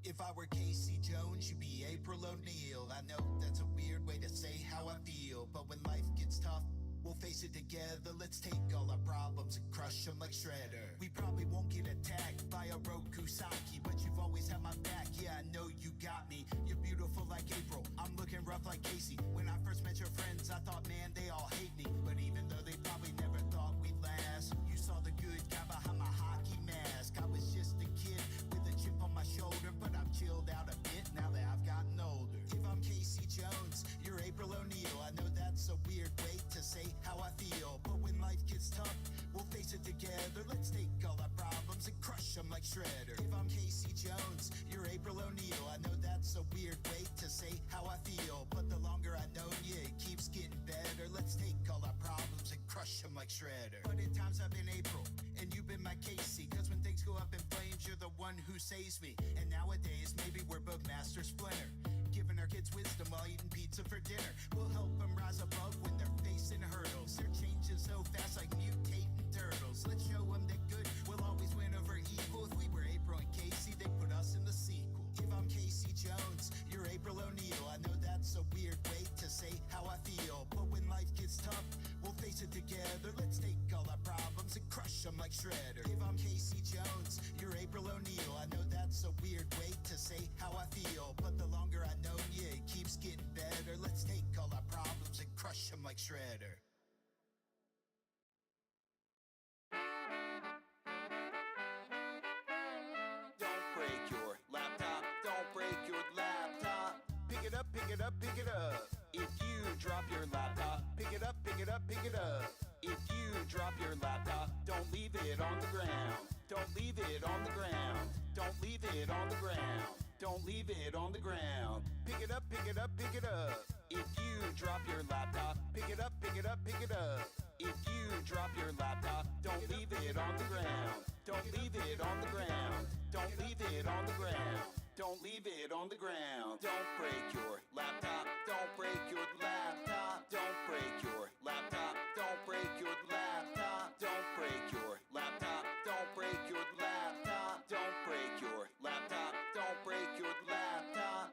If I were Casey Jones, you'd be April O'Neil. I know that's a weird way to say how I feel, but when life gets tough, we'll face it together. Let's take all our problems and crush them like Shredder. We probably won't get attacked by a Roku Saki, but you've always had my back. Yeah, I know you got me. You're beautiful like April, I'm looking rough like Casey. When I first met your friends, I thought, man, they all hate me. But even though they probably never thought we'd last, you saw the good guy behind my hockey mask. I was just a kid with a chip on my shoulder, but I've chilled out a bit now that I've gotten older. If I'm Casey Jones, you're April O'Neil. I know that's a weird way to say how I feel, but when life gets tough, we'll face it together. Let's take all our problems and crush them like Shredder. If I'm Casey Jones, you're April O'Neil. I know that's a weird way to say how I feel, but the longer I know you, it keeps getting better. Let's take all our problems and crush them like Shredder. But at times I've been April, and you've been my Casey, cause when things go up in flames, you're the one who saves me. And nowadays, maybe we're both Master Splinter, giving our kids wisdom while eating pizza for dinner. We'll help them rise above when they're facing hurdles. They're changing so fast like mutating turtles. Let's show them that good will always win over evil. If we were April and Casey, they'd put us in the sequel. If I'm Casey Jones, you're April O'Neil. I know that's a weird way to say how I feel, but when life gets tough, we'll face it together. Let's take all our problems and crush them like Shredder. If I'm Casey Jones, you're April O'Neil. I know that's a weird way to say how I feel, but the longer I know you, it keeps getting better. Let's take all our problems and crush them like Shredder. Don't break your laptop, don't break your laptop. Pick it up, pick it up, pick it up. If you drop your laptop, pick it up, pick it up, pick it up. If you drop your laptop, don't leave it on the ground. Don't leave it on the ground. Don't leave it on the ground. Don't leave it on the ground. Pick it up, pick it up, pick it up. If you drop your laptop, pick it up, pick it up, pick it up. If you drop your laptop, don't leave it on the ground. Don't leave it on the ground. Don't leave it on the ground. Don't leave it on the ground. Don't break your laptop. Don't break your laptop. Don't break your laptop. Don't break your laptop. Don't break your laptop. Don't break your laptop. Don't break your laptop. Don't break your laptop.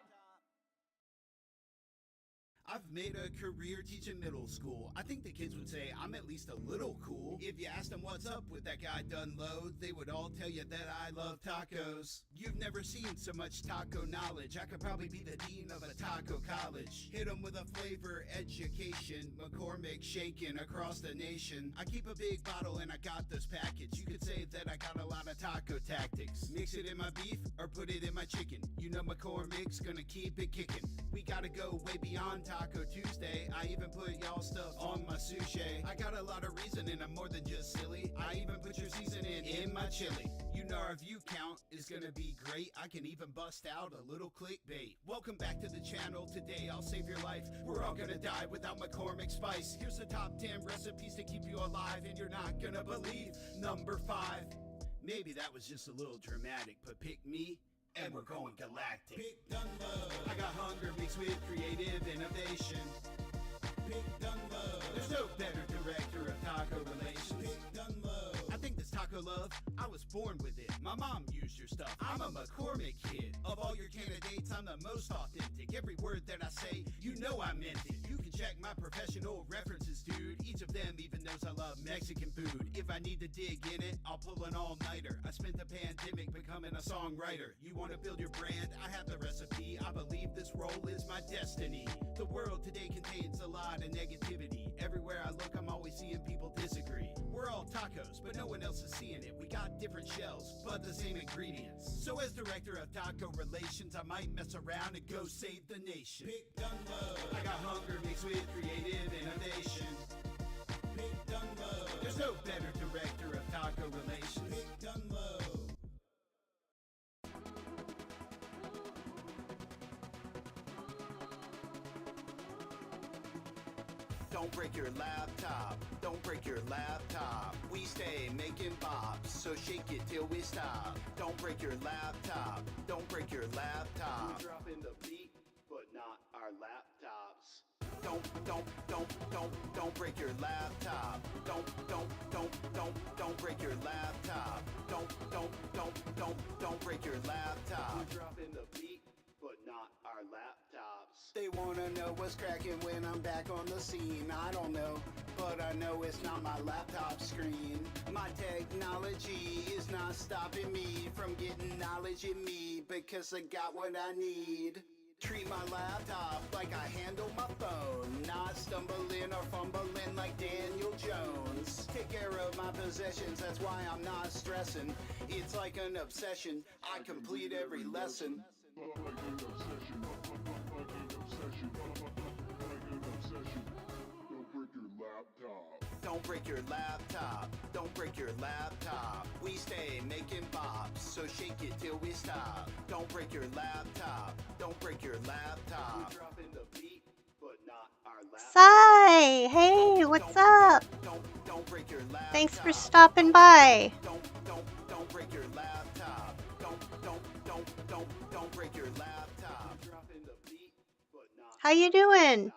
I've made a career teaching middle school. I think the kids would say I'm at least a little cool. If you asked them what's up with that guy Dunload, they would all tell you that I love tacos. You've never seen so much taco knowledge. I could probably be the dean of a taco college. Hit them with a flavor education. McCormick shaking across the nation. I keep a big bottle and I got this package. You could say that I got a lot of taco tactics. Mix it in my beef or put it in my chicken. You know McCormick's gonna keep it kicking. We gotta go way beyond Taco Tuesday. I even put y'all stuff on my sushi. I got a lot of reasoning, I'm more than just silly. I even put your seasoning in my chili. You know our view count is gonna be great. I can even bust out a little clickbait. Welcome back to the channel. Today I'll save your life. We're all gonna die without McCormick spice. Here's the top 10 recipes to keep you alive, and you're not gonna believe. Number 5. Maybe that was just a little dramatic, but pick me and we're going galactic. Pick Dunlop. I got hunger mixed with creative innovation. Pick Dunlop. There's no better director of taco relations. Pick Dunlop. I think this taco love, I was born with it. My mom used your stuff. I'm a McCormick kid. Of all your candidates, I'm the most authentic. Every word that I say, you know I meant it. You can check my professional references, dude. Each of them even knows I love Mexican food. If I need to dig in it, I'll pull an all-nighter. I spent the pandemic becoming a songwriter. You want to build your brand? I have the recipe. I believe this role is my destiny. The world today contains a lot of negativity. Everywhere I look, I'm always seeing people disagree. We're all tacos, but no one else is seeing it. We got different shells, but the same ingredients. So as director of taco relations, I might mess around and go save the nation. Pick Dunlop. I got hunger mixed with creative innovation. Pick Dunlop. There's no better director of taco relations. Pick Dunlop. Don't break your laptop, don't break your laptop. We stay making bops, so shake it till we stop. Don't break your laptop, don't break your laptop. We're dropping the beat, but not our laptops. Don't Don't break your laptop. Don't break your laptop. Don't break your laptop. We're dropping the beat, but not our laptops. They wanna know what's cracking when I'm back on the scene. I don't know, but I know it's not my laptop screen. My technology is not stopping me from getting knowledge in me, because I got what I need. Treat my laptop like I handle my phone, not stumbling or fumbling like Daniel Jones. Take care of my possessions, that's why I'm not stressing. It's like an obsession, I complete every lesson. Like an obsession, like an obsession, like an obsession. Don't break your laptop. Don't break your laptop. Don't break your laptop. We stay making bops, so shake it till we stop. Don't break your laptop. Don't break your laptop. We're dropping the beat, but not our laptop. Sai! Hey, what's up? Don't break your laptop. Thanks for stopping by. Don't break your laptop. Don't break your laptop. We're dropping the beat, but not. How you doing?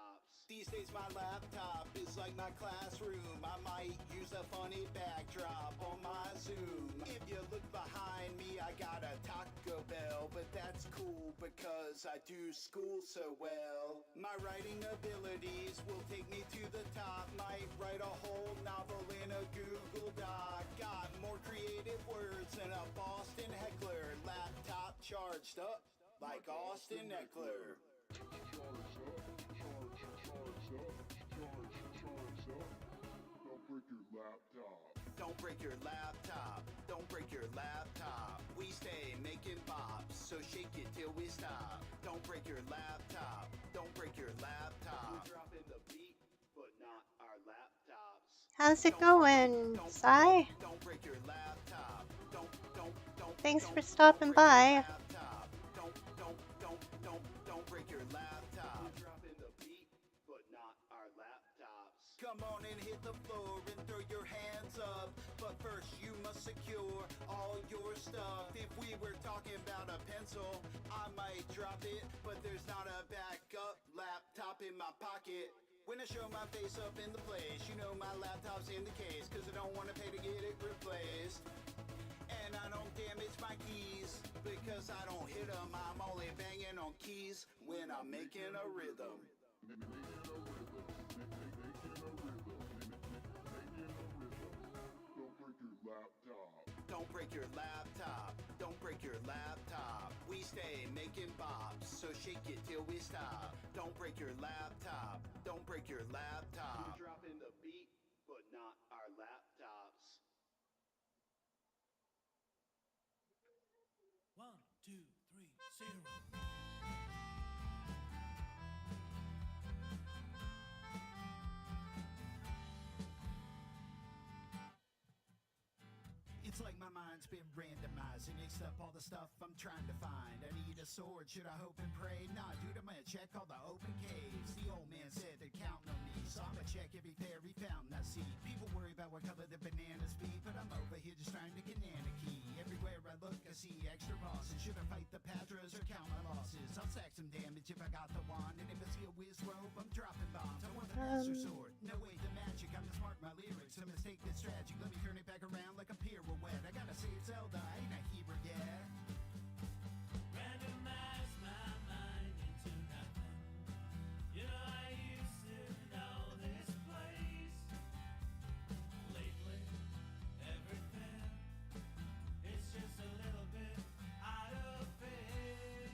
These days my laptop is like my classroom. I might use a funny backdrop on my Zoom. If you look behind me, I got a Taco Bell, but that's cool because I do school so well. My writing abilities will take me to the top. Might write a whole novel in a Google Doc. Got more creative words than a Boston heckler. Laptop charged up like Austin Eckler. Don't break your laptop. Don't break your laptop. We stay making bops, so shake it till we stop. Don't break your laptop. Don't break your laptop. We're dropping the beat, but not our laptops. How's it going, Sai? Don't break your laptop. Thanks for stopping by. Don't break your laptop. We're dropping the beat, but not our laptops. Come on and hit the floor and throw your hands up. But first you must secure all your stuff. If we were talking about a pencil, I might drop it, but there's not a backup laptop in my pocket. When I show my face up in the place, you know my laptop's in the case, cause I don't wanna pay to get it replaced. And I don't damage my keys, because I don't hit them. I'm only banging on keys when I'm making a rhythm. Don't break your laptop. Don't break your laptop. We stay making bops, so shake it till we stop. Don't break your laptop. Don't break your laptop. We're dropping the beat, but not our laptops. 1, 2, 3, 0. It's like my mind's been randomized and mixed up all the stuff I'm trying to find. I need a sword, should I hope and pray? Nah, dude, I'm gonna check all the open caves. The old man said they're counting on me, so I'ma check every fairy fountain I see. People worry about what color the bananas be, but I'm over here just trying to banana key. Everywhere I look, I see extra bosses. Should I fight the Padras or count my losses? I'll sack some damage if I got the wand, and if I see a whiz robe, I'm dropping bombs. I want the master sword, no way to magic. I'm just smart, my lyrics, a mistake that's tragic. Let me turn it back around like a pirouette. I gotta say it's Zelda, I ain't a hero yet. Randomize my mind into nothing. You know I used to know this place. Lately, everything is just a little bit out of phase.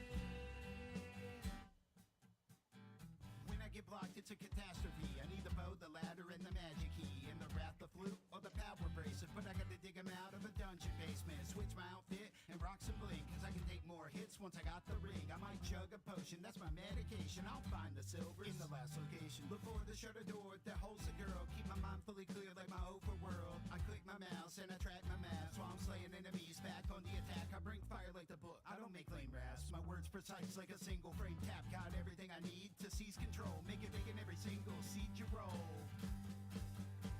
When I get blocked, it's a catastrophe. I need the bow, the ladder, and the magic key. And the wrath, the flute, or the power bracelet. But I gotta dig them out of a dungeon basement. Switch my outfit and rock some bling, cause I can take more hits once I got the ring. I might chug a potion, that's my medication. I'll find the silver in the last location. Look for the shutter door that holds the girl. Keep my mind fully clear like my overworld. I click my mouse and I track my maps while I'm slaying enemies. Back on the attack, I bring fire like the book. I don't make lame raps. My words precise like a single frame tap. Got everything I need to seize control. Make it big in every single seed you roll.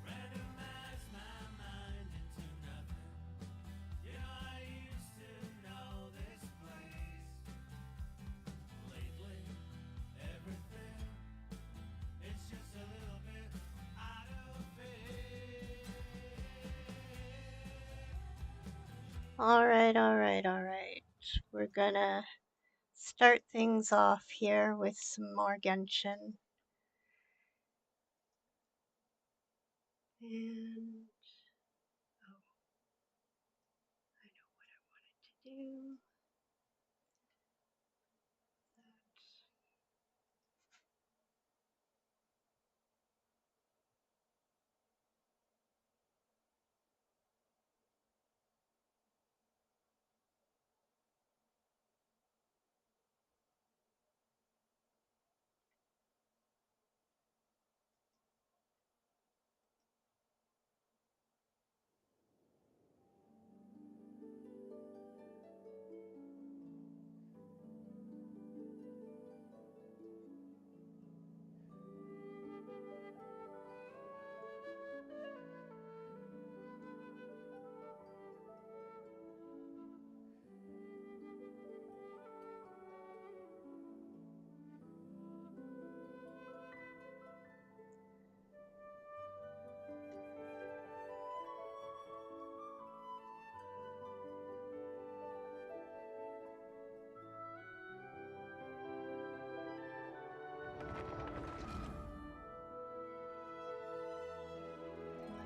Randomize my mind into nothing. You know I used to know this place. Lately, everything is Alright, alright, alright. We're gonna start things off here with some more Genshin. And oh, I know what I wanted to do.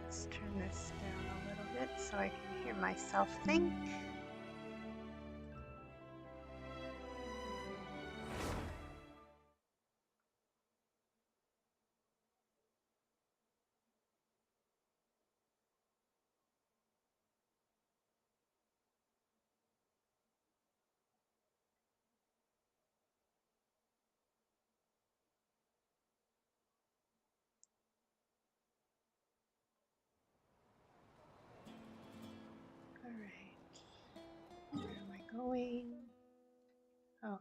Let's turn this down a little bit so I can hear myself think. Alright. Where am I going? Oh.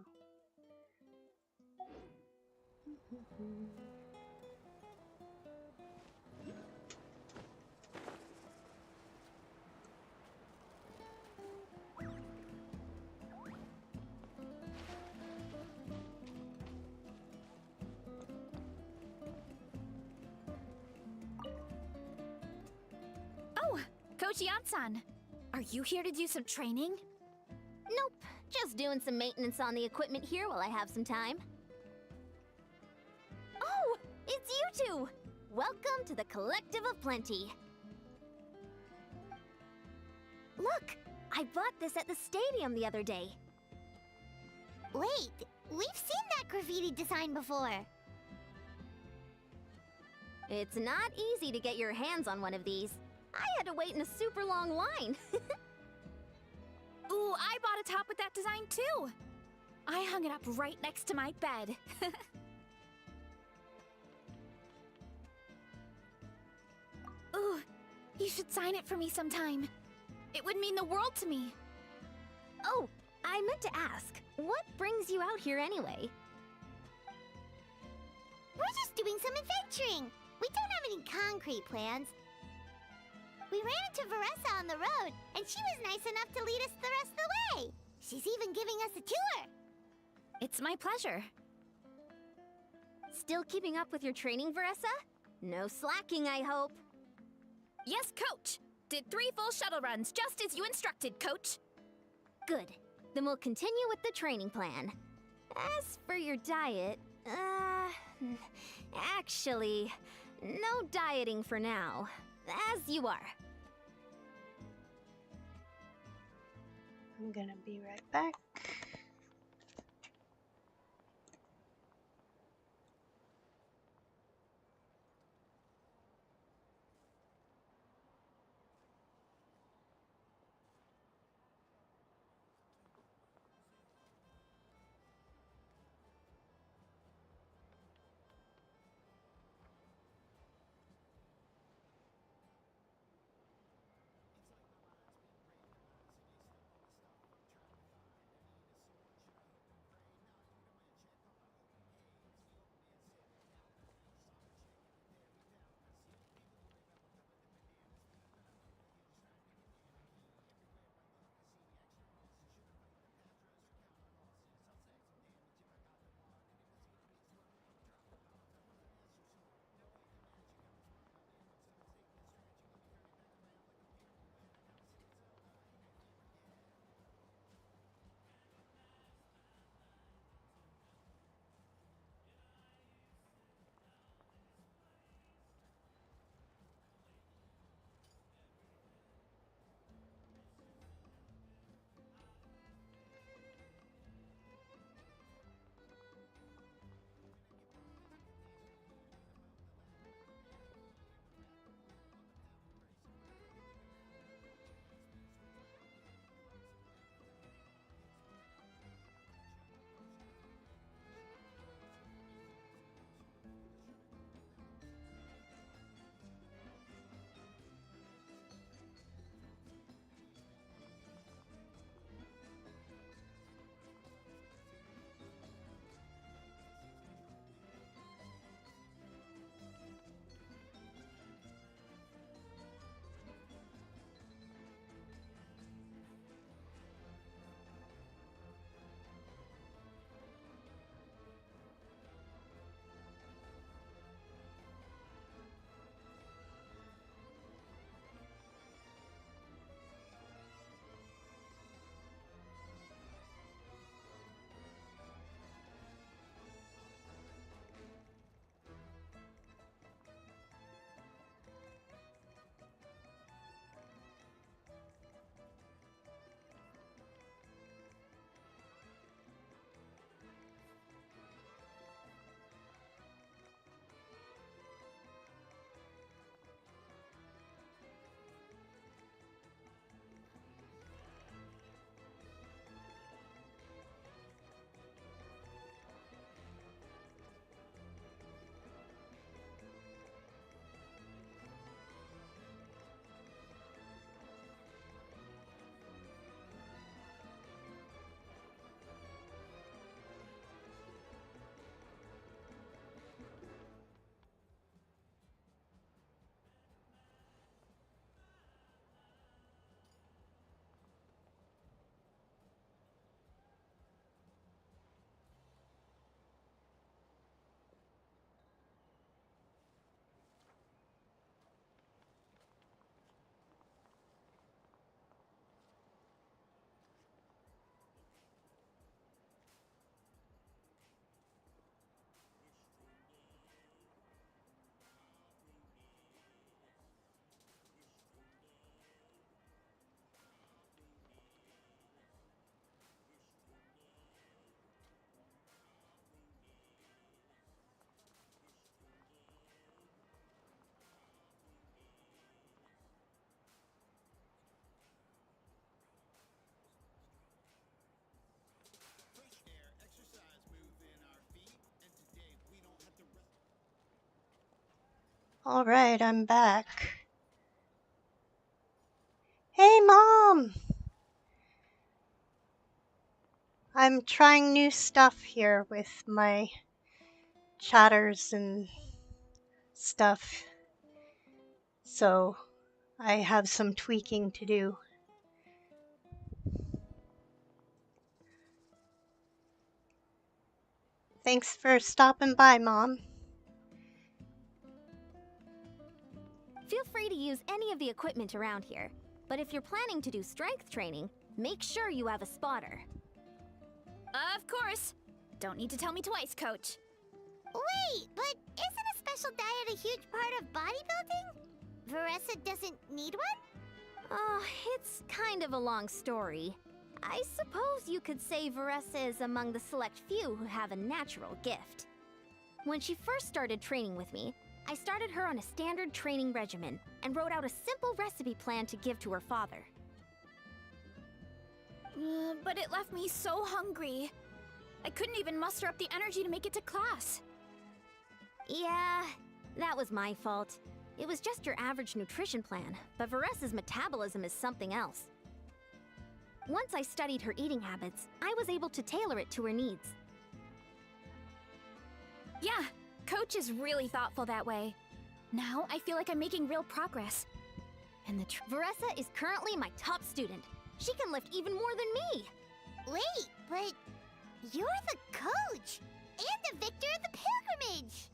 Oh, Coach Yan-san, are you here to do some training? Nope, just doing some maintenance on the equipment here while I have some time. Oh, it's you two! Welcome to the Collective of Plenty. Look, I bought this at the stadium the other day. Wait, we've seen that graffiti design before. It's not easy to get your hands on one of these. I had to wait in a super long line. Ooh, I bought a top with that design too. I hung it up right next to my bed. Ooh, you should sign it for me sometime. It would mean the world to me. Oh, I meant to ask, what brings you out here anyway? We're just doing some adventuring. We don't have any concrete plans. We ran into Veressa on the road, and she was nice enough to lead us the rest of the way. She's even giving us a tour. It's my pleasure. Still keeping up with your training, Veressa? No slacking, I hope. Yes, Coach. Did 3 full shuttle runs, just as you instructed, Coach. Good. Then we'll continue with the training plan. As for your diet, actually, no dieting for now. As you are. I'm gonna be right back. All right, I'm back. Hey, Mom! I'm trying new stuff here with my chatters and stuff, so I have some tweaking to do. Thanks for stopping by, Mom. Feel free to use any of the equipment around here, but if you're planning to do strength training, make sure you have a spotter. Of course. Don't need to tell me twice, Coach. Wait, but isn't a special diet a huge part of bodybuilding? Veressa doesn't need one? Oh, it's kind of a long story. I suppose you could say Veressa is among the select few who have a natural gift. When she first started training with me, I started her on a standard training regimen and wrote out a simple recipe plan to give to her father. But it left me so hungry. I couldn't even muster up the energy to make it to class. Yeah, that was my fault. It was just your average nutrition plan, but Veressa's metabolism is something else. Once I studied her eating habits, I was able to tailor it to her needs. Yeah, Coach is really thoughtful that way. Now I feel like I'm making real progress. And Veressa is currently my top student. She can lift even more than me. Wait, but you're the coach and the victor of the pilgrimage.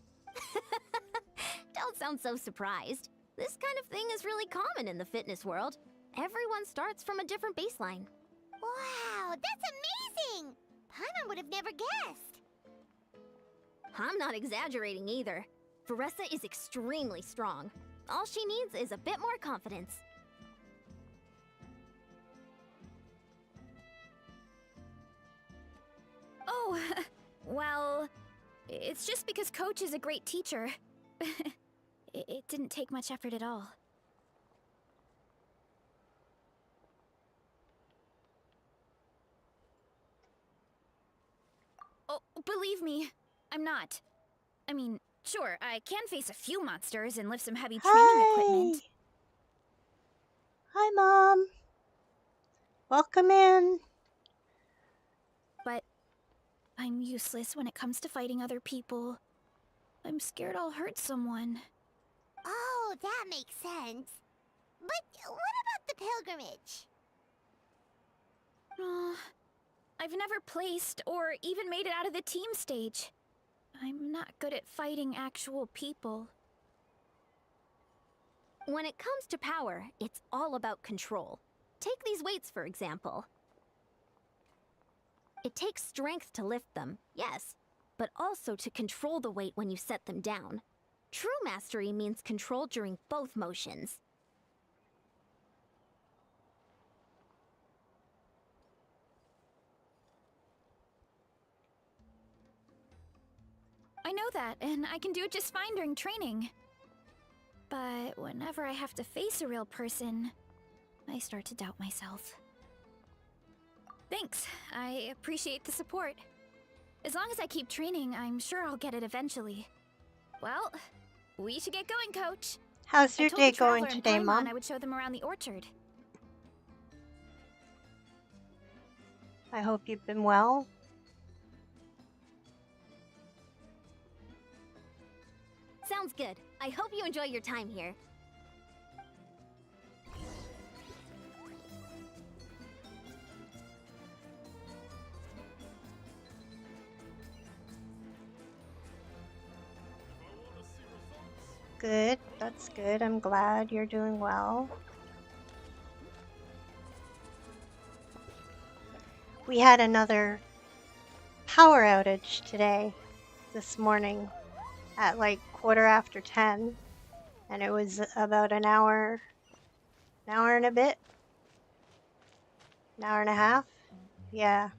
Don't sound so surprised. This kind of thing is really common in the fitness world. Everyone starts from a different baseline. Wow, that's amazing! Paimon would have never guessed. I'm not exaggerating either. Veressa is extremely strong. All she needs is a bit more confidence. Oh, well, it's just because Coach is a great teacher. It didn't take much effort at all. Oh, believe me, I'm not. I mean, sure, I can face a few monsters and lift some heavy training equipment. Hi, Mom. Welcome in. But I'm useless when it comes to fighting other people. I'm scared I'll hurt someone. Oh, that makes sense. But what about the pilgrimage? I've never placed or even made it out of the team stage. I'm not good at fighting actual people. When it comes to power, it's all about control. Take these weights, for example. It takes strength to lift them, yes, but also to control the weight when you set them down. True mastery means control during both motions. I know that, and I can do it just fine during training. But whenever I have to face a real person, I start to doubt myself. Thanks, I appreciate the support. As long as I keep training, I'm sure I'll get it eventually. Well, we should get going, Coach. How's I your told day the Traveler going and today, Paimon Mom? I would show them around the orchard. I hope you've been well. Sounds good. I hope you enjoy your time here. Good, that's good. I'm glad you're doing well. We had another power outage today, this morning, at like 10:15, and it was about an hour and a bit, an hour and a half. Yeah,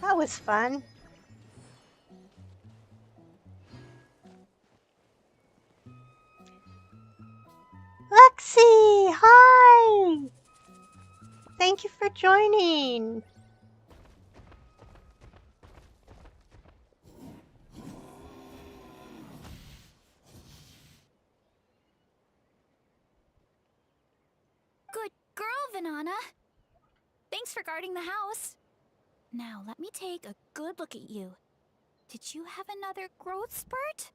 that was fun. Lexi, hi! Thank you for joining. Vanana. Thanks for guarding the house. Now, let me take a good look at you. Did you have another growth spurt?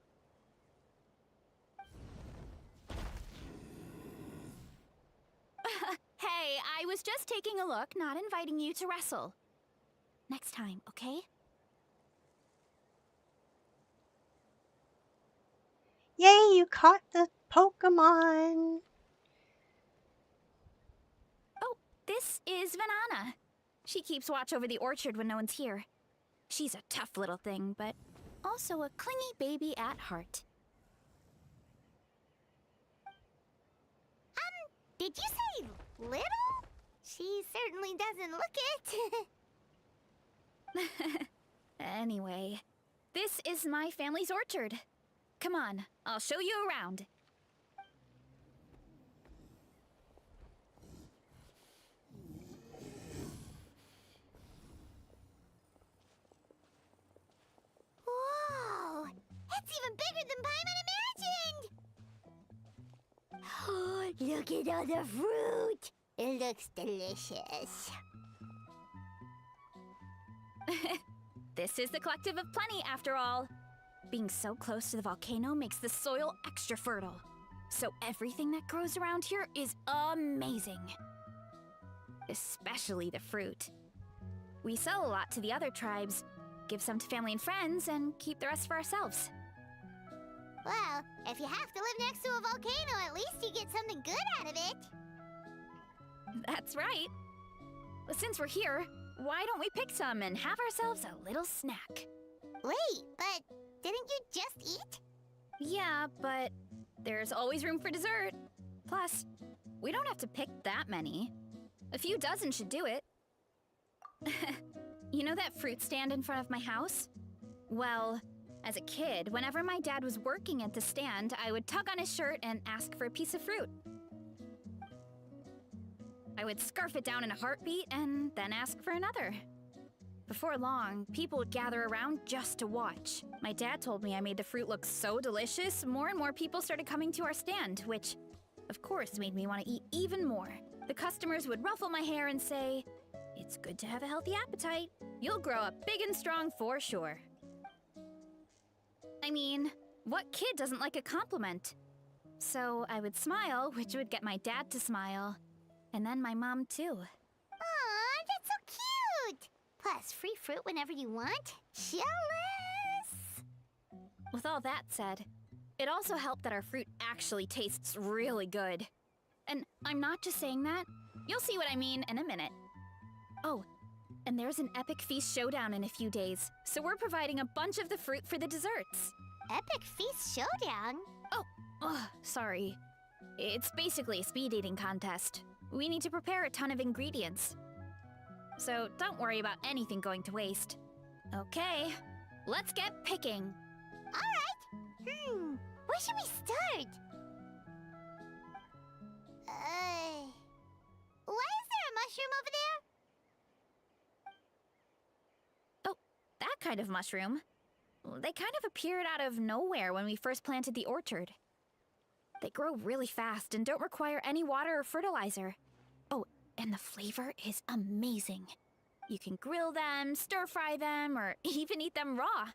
Hey, I was just taking a look, not inviting you to wrestle. Next time, okay? Yay, you caught the Pokemon! Oh, this is Vanana. She keeps watch over the orchard when no one's here. She's a tough little thing, but also a clingy baby at heart. Did you say little? She certainly doesn't look it. Anyway, this is my family's orchard. Come on, I'll show you around. Whoa! It's even bigger than Paimon imagined! Look at all the fruit! It looks delicious. This is the Collective of Plenty, after all. Being so close to the volcano makes the soil extra fertile. So everything that grows around here is amazing. Especially the fruit. We sell a lot to the other tribes, give some to family and friends, and keep the rest for ourselves. Well, if you have to live next to a volcano, at least you get something good out of it. That's right. But since we're here, why don't we pick some and have ourselves a little snack? Wait, but didn't you just eat? Yeah, but there's always room for dessert. Plus, we don't have to pick that many. A few dozen should do it. You know that fruit stand in front of my house? Well, as a kid, whenever my dad was working at the stand, I would tug on his shirt and ask for a piece of fruit. I would scarf it down in a heartbeat and then ask for another. Before long, people would gather around just to watch. My dad told me I made the fruit look so delicious, more and more people started coming to our stand, which, of course, made me want to eat even more. The customers would ruffle my hair and say, "It's good to have a healthy appetite. You'll grow up big and strong for sure." I mean, what kid doesn't like a compliment? So I would smile, which would get my dad to smile. And then my mom, too. Aw, that's so cute! Plus, free fruit whenever you want. Jealous! With all that said, it also helped that our fruit actually tastes really good. And I'm not just saying that. You'll see what I mean in a minute. Oh, and there's an epic feast showdown in a few days, so we're providing a bunch of the fruit for the desserts. Epic Feast Showdown? Oh, sorry. It's basically a speed eating contest. We need to prepare a ton of ingredients. So don't worry about anything going to waste. Okay, let's get picking. Alright. Where should we start? Why is there a mushroom over there? Oh, that kind of mushroom. They kind of appeared out of nowhere when we first planted the orchard. They grow really fast and don't require any water or fertilizer. Oh, and the flavor is amazing. You can grill them, stir-fry them, or even eat them raw.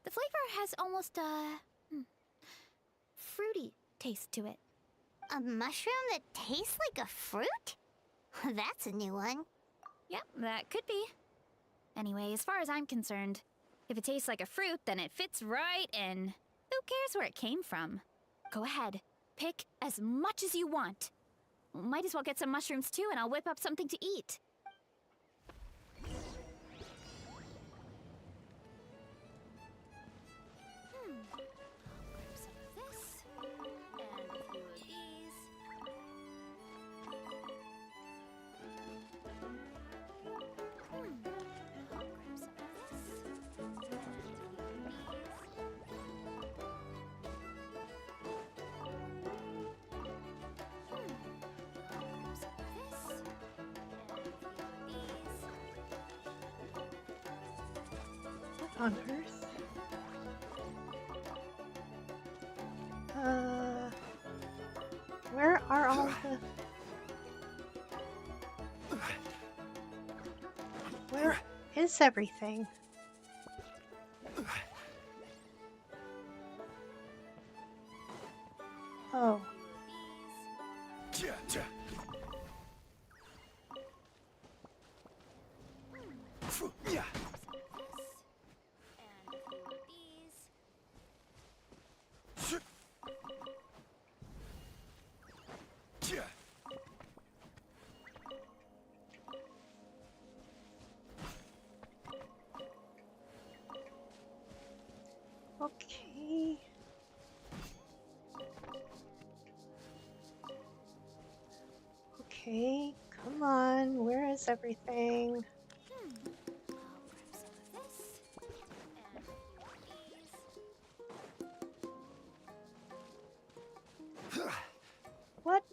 The flavor has almost a fruity taste to it. A mushroom that tastes like a fruit? That's a new one. Yep, that could be. Anyway, as far as I'm concerned, if it tastes like a fruit, then it fits right in. Who cares where it came from? Go ahead, pick as much as you want. Might as well get some mushrooms too, and I'll whip up something to eat. I'll grab some of this, and a few of these. I'll grab some of this, and a few of What on earth? Where are all the... is everything? Oh. Yeah. Okay. Okay, come on. Where is everything? What?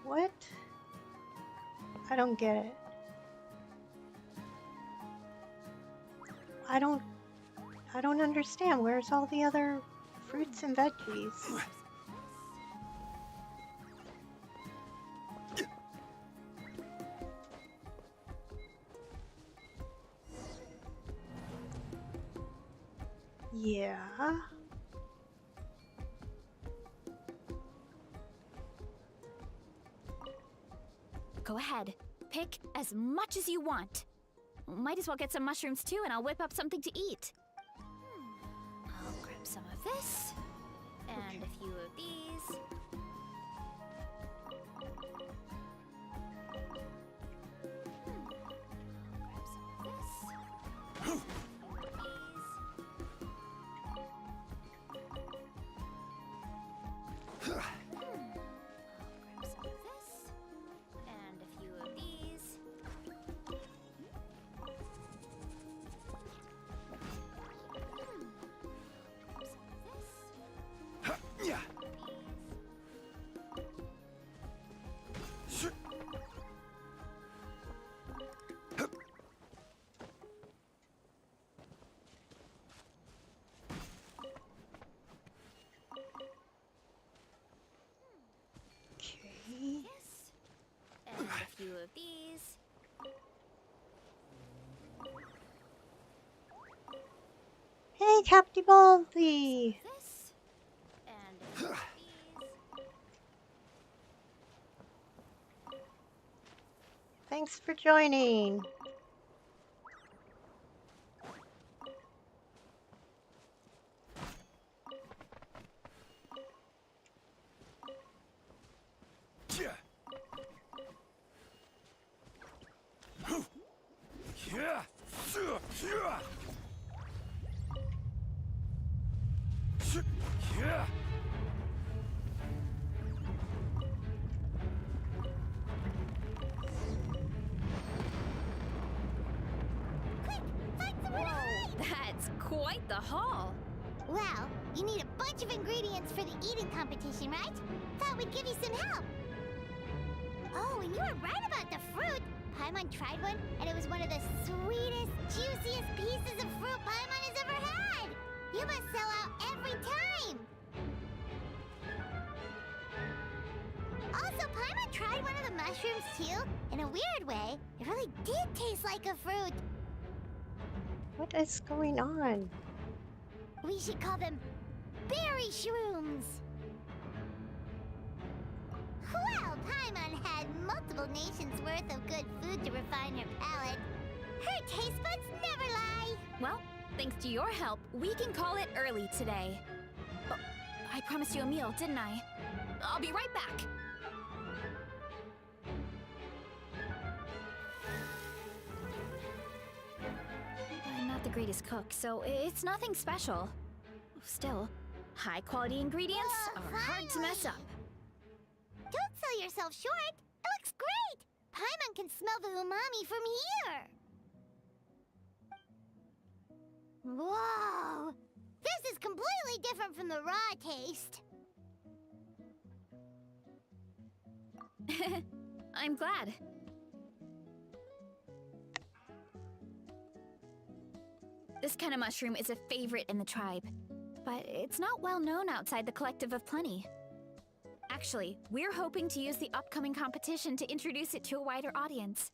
What? I don't get it. I don't understand. Where's all the other fruits and veggies? Yeah. Go ahead. Pick as much as you want. Might as well get some mushrooms too, and I'll whip up something to eat. I'll grab some of this, and a few of these. I'll grab some of this. Okay. And a few of these. Hey, Captain Baldy! This. And a few of these. Thanks for joining. That's quite the haul. Well, you need a bunch of ingredients for the eating competition, right? Thought we'd give you some help. Oh, and you were right about the fruit. Paimon tried one, and it was one of the sweetest, juiciest pieces of fruit Paimon has ever had. You must sell out every time. Also, Paimon tried one of the mushrooms too. In a weird way, it really did taste like a fruit. What is going on? We should call them berry shrooms. Well, Paimon had multiple nations' worth of good food to refine her palate. Her taste buds never lie. Well, thanks to your help, we can call it early today. Oh, I promised you a meal, didn't I? I'll be right back. I'm not the greatest cook, so it's nothing special. Still, high-quality ingredients are hard to mess up. Don't sell yourself short. It looks great. Paimon can smell the umami from here. Whoa! This is completely different from the raw taste. I'm glad. This kind of mushroom is a favorite in the tribe, but it's not well known outside the Collective of Plenty. Actually, we're hoping to use the upcoming competition to introduce it to a wider audience.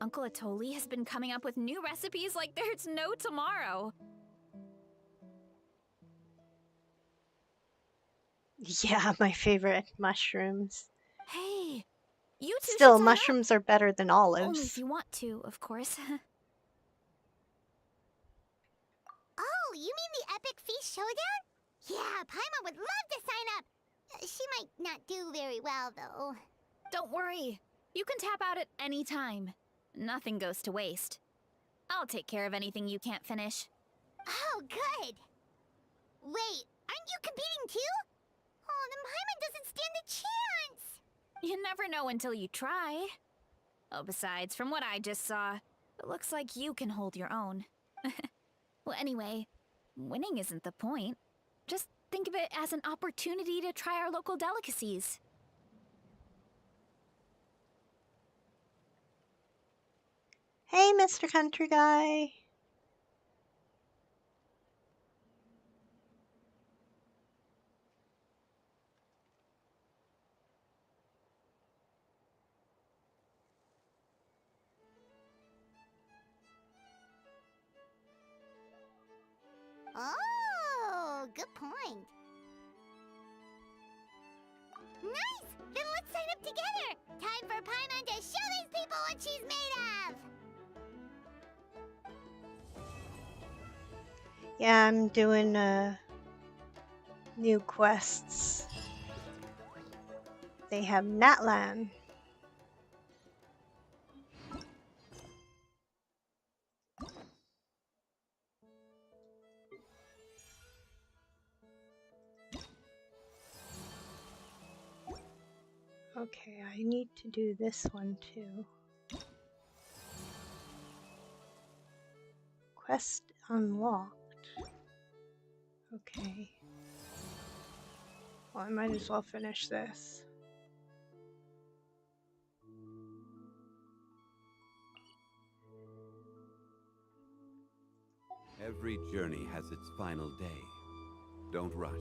Uncle Atoli has been coming up with new recipes like there's no tomorrow. Yeah, my favorite mushrooms. Hey, you two Still, should sign up. mushrooms are better than Only if olives. you want to, of course. Oh, you mean the Epic Feast Showdown? Yeah, Paimon would love to sign up. She might not do very well, though. Don't worry. You can tap out at any time. Nothing goes to waste. I'll take care of anything you can't finish. Oh, good. Wait, aren't you competing too? Oh, then Paimon doesn't stand a chance. You never know until you try. Oh, besides, from what I just saw, it looks like you can hold your own. Well, anyway, winning isn't the point. Just think of it as an opportunity to try our local delicacies. Hey, Mr. Country Guy. Oh, good point. Nice! Then let's sign up together! Time for Paimon to show these people what she's made of! Yeah, I'm doing new quests. They have Natlan. Okay, I need to do this one too. Quest unlocked. Okay. Well, I might as well finish this. Every journey has its final day. Don't rush.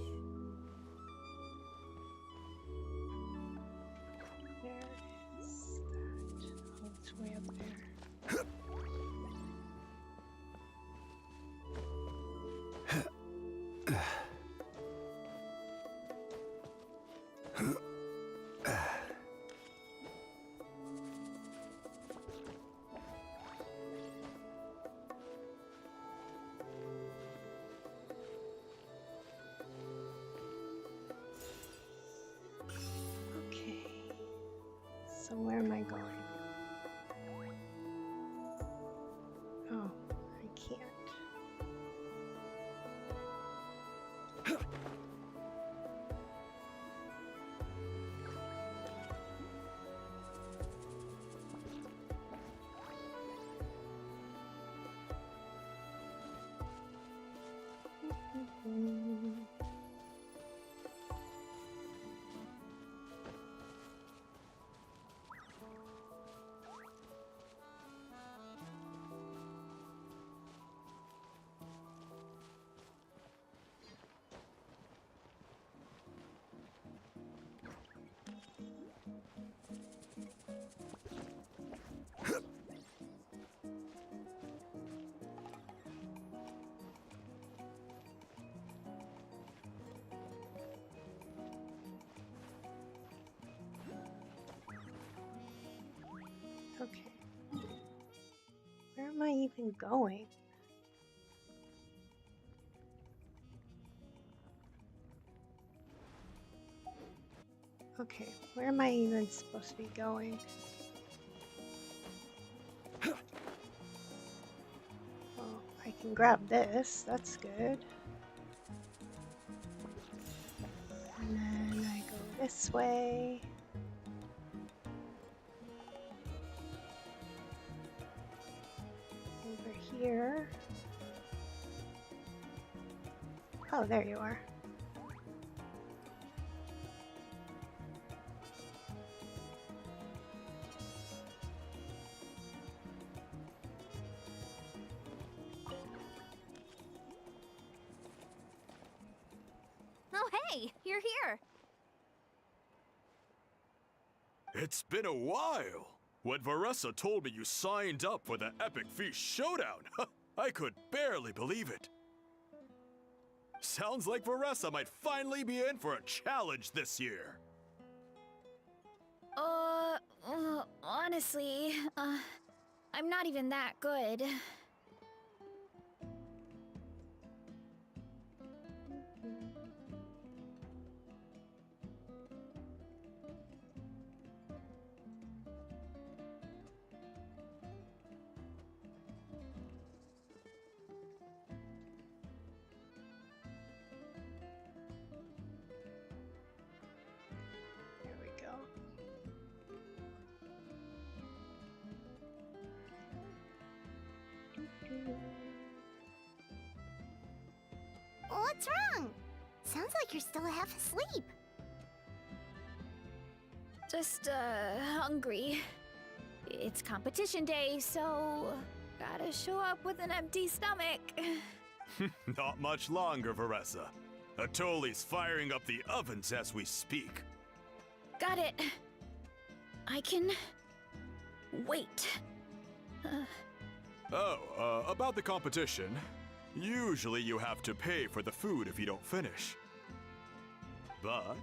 Where is that? Oh, it's way up there. Okay. So where am I going? Oh, I can't. Okay. Where am I even going? Okay, where am I even supposed to be going? Well, I can grab this, that's good. And then I go this way. Over here. Oh, there you are. Oh hey, you're here. It's been a while. When Varessa told me you signed up for the Epic Feast Showdown, I could barely believe it. Sounds like Varessa might finally be in for a challenge this year. Honestly, I'm not even that good. Here we go. What's wrong? Sounds like you're still half asleep. Just, hungry. It's competition day, so gotta show up with an empty stomach. Not much longer, Varessa. Atoli's firing up the ovens as we speak. Got it. I can wait. About the competition. Usually you have to pay for the food if you don't finish. But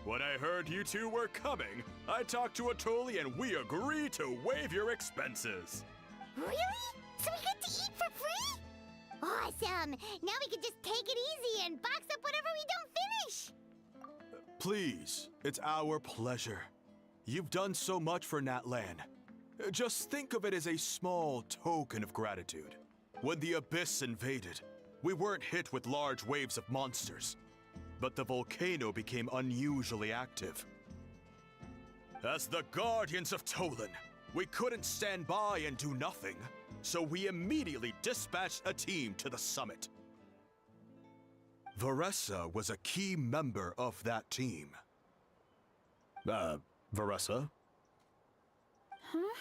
when I heard you two were coming, I talked to Atoli and we agreed to waive your expenses. Really? So we get to eat for free? Awesome! Now we can just take it easy and box up whatever we don't finish! Please, it's our pleasure. You've done so much for Natlan. Just think of it as a small token of gratitude. When the Abyss invaded, we weren't hit with large waves of monsters, but the volcano became unusually active. As the Guardians of Tolan, we couldn't stand by and do nothing, so we immediately dispatched a team to the summit. Varessa was a key member of that team. Varessa? Huh?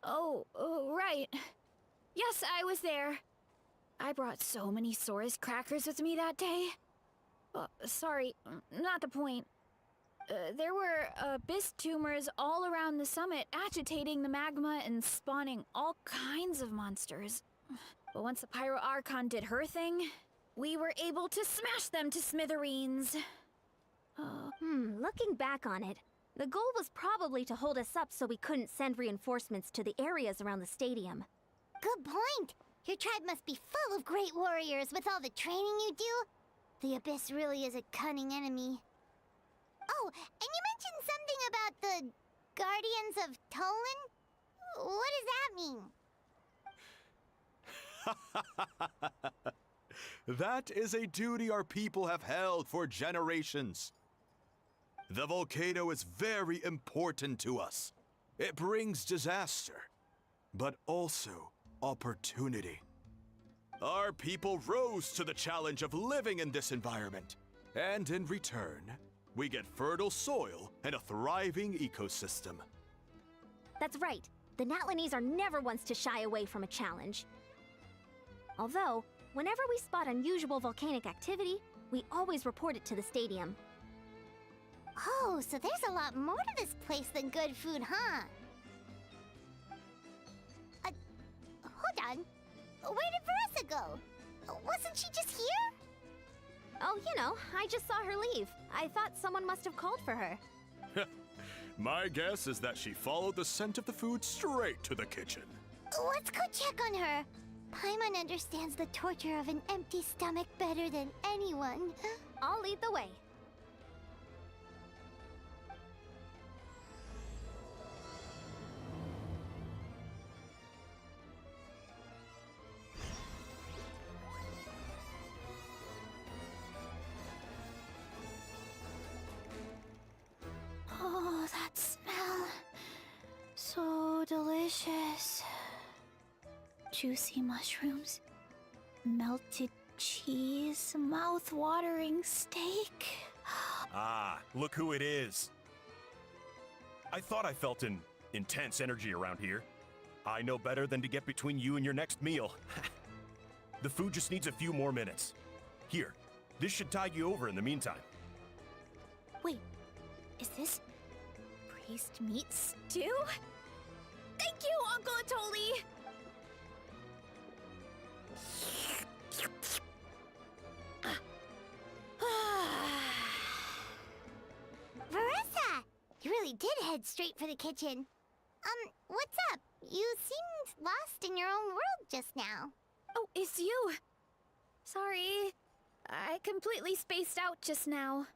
Oh, right. Yes, I was there. I brought so many Saurus crackers with me that day. Sorry, not the point. There were abyss tumors all around the summit, agitating the magma and spawning all kinds of monsters. But once the Pyro Archon did her thing, we were able to smash them to smithereens. Looking back on it, the goal was probably to hold us up so we couldn't send reinforcements to the areas around the stadium. Good point! Your tribe must be full of great warriors with all the training you do. The Abyss really is a cunning enemy. Oh, and you mentioned something about the Guardians of Tolan? What does that mean? That is a duty our people have held for generations. The volcano is very important to us. It brings disaster, but also opportunity. Our people rose to the challenge of living in this environment, and in return, we get fertile soil and a thriving ecosystem. That's right. The Natlanese are never ones to shy away from a challenge. Although, whenever we spot unusual volcanic activity, we always report it to the stadium. Oh, so there's a lot more to this place than good food, huh? Hold on. Where did Varessa go? Wasn't she just here? Oh, you know, I just saw her leave. I thought someone must have called for her. My guess is that she followed the scent of the food straight to the kitchen. Let's go check on her. Paimon understands the torture of an empty stomach better than anyone. I'll lead the way. Oh, that smell. So delicious. Juicy mushrooms, melted cheese, mouth-watering steak. Ah, look who it is. I thought I felt an intense energy around here. I know better than to get between you and your next meal. The food just needs a few more minutes. Here, This should tide you over in the meantime. Wait, is this braised meat stew? Thank you, Uncle Atoli! Veressa! You really did head straight for the kitchen. What's up? You seemed lost in your own world just now. Oh, it's you. Sorry. I completely spaced out just now.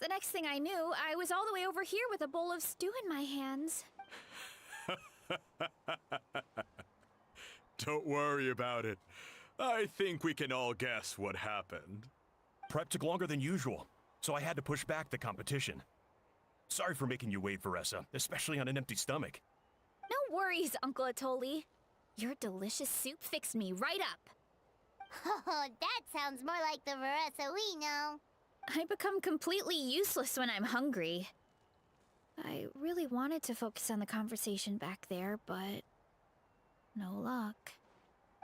The next thing I knew, I was all the way over here with a bowl of stew in my hands. Don't worry about it. I think we can all guess what happened. Prep took longer than usual, so I had to push back the competition. Sorry for making you wait, Veressa, especially on an empty stomach. No worries, Uncle Atoli. Your delicious soup fixed me right up. Oh, that sounds more like the Veressa we know. I become completely useless when I'm hungry. I really wanted to focus on the conversation back there, but no luck.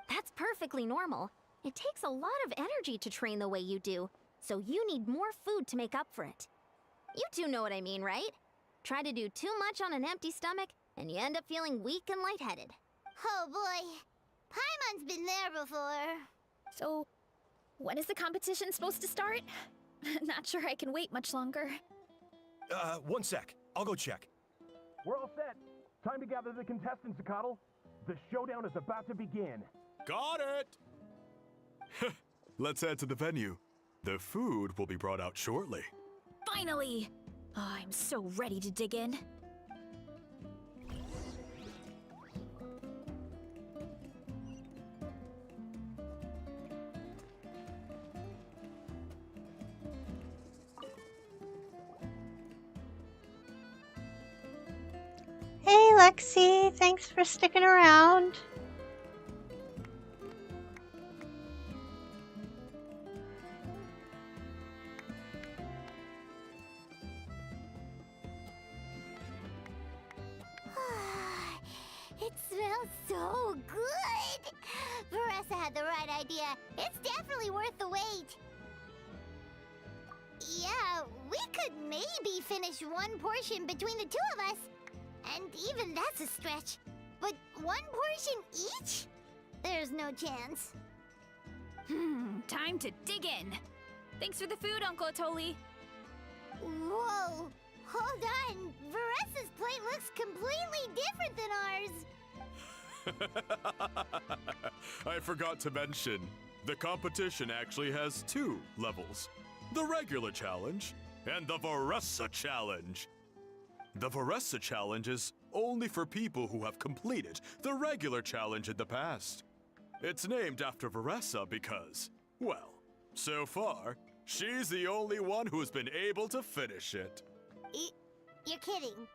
That's perfectly normal. It takes a lot of energy to train the way you do, so you need more food to make up for it. You two know what I mean, right? Try to do too much on an empty stomach, and you end up feeling weak and lightheaded. Oh boy, Paimon's been there before. So, when is the competition supposed to start? Not sure I can wait much longer. 1 sec. I'll go check. We're all set. Time to gather the contestants, Zacatl. The showdown is about to begin. Got it! Let's head to the venue. The food will be brought out shortly. Finally! Oh, I'm so ready to dig in. Hey, Lexi, thanks for sticking around. It smells so good! Veressa had the right idea. It's definitely worth the wait. Yeah, we could maybe finish one portion between the two of us. And even that's a stretch. But one portion each? There's no chance. Time to dig in. Thanks for the food, Uncle Atoli. Whoa! Hold on! Veressa's plate looks completely different than ours! I forgot to mention, the competition actually has 2 levels. The regular challenge and the Veressa challenge. The Veressa challenge is only for people who have completed the regular challenge in the past. It's named after Veressa because, well, so far, she's the only one who's been able to finish it. You're kidding.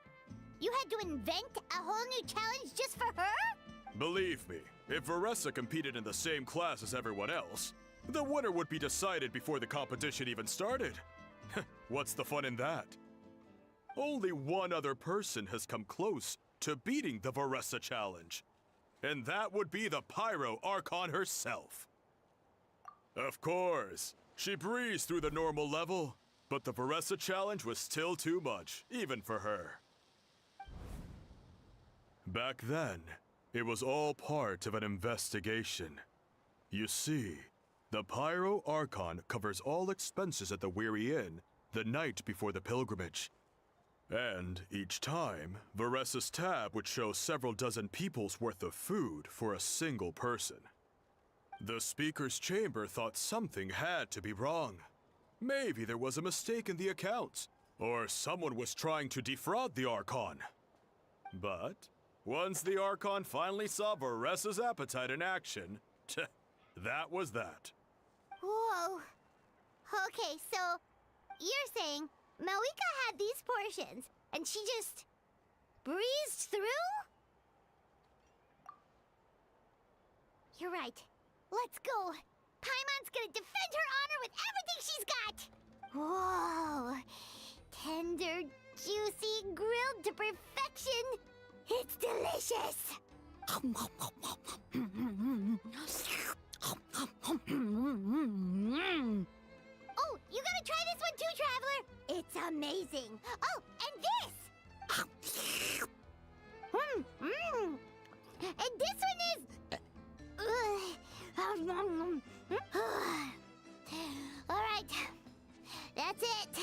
You had to invent a whole new challenge just for her? Believe me, if Veressa competed in the same class as everyone else, the winner would be decided before the competition even started. What's the fun in that? Only one other person has come close to beating the Veressa challenge, and that would be the Pyro Archon herself. Of course, she breezed through the normal level, but the Veressa challenge was still too much, even for her. Back then, it was all part of an investigation. You see, the Pyro Archon covers all expenses at the Weary Inn the night before the pilgrimage. And each time, Veressa's tab would show several dozen people's worth of food for a single person. The speaker's chamber thought something had to be wrong. Maybe there was a mistake in the accounts, or someone was trying to defraud the Archon. But once the Archon finally saw Veressa's appetite in action, that was that. Whoa. Okay, so you're saying Malika had these portions, and she just breezed through? You're right. Let's go. Paimon's gonna defend her honor with everything she's got! Whoa! Tender, juicy, grilled to perfection. It's delicious! amazing. Oh, and this. And this one is. All right, that's it.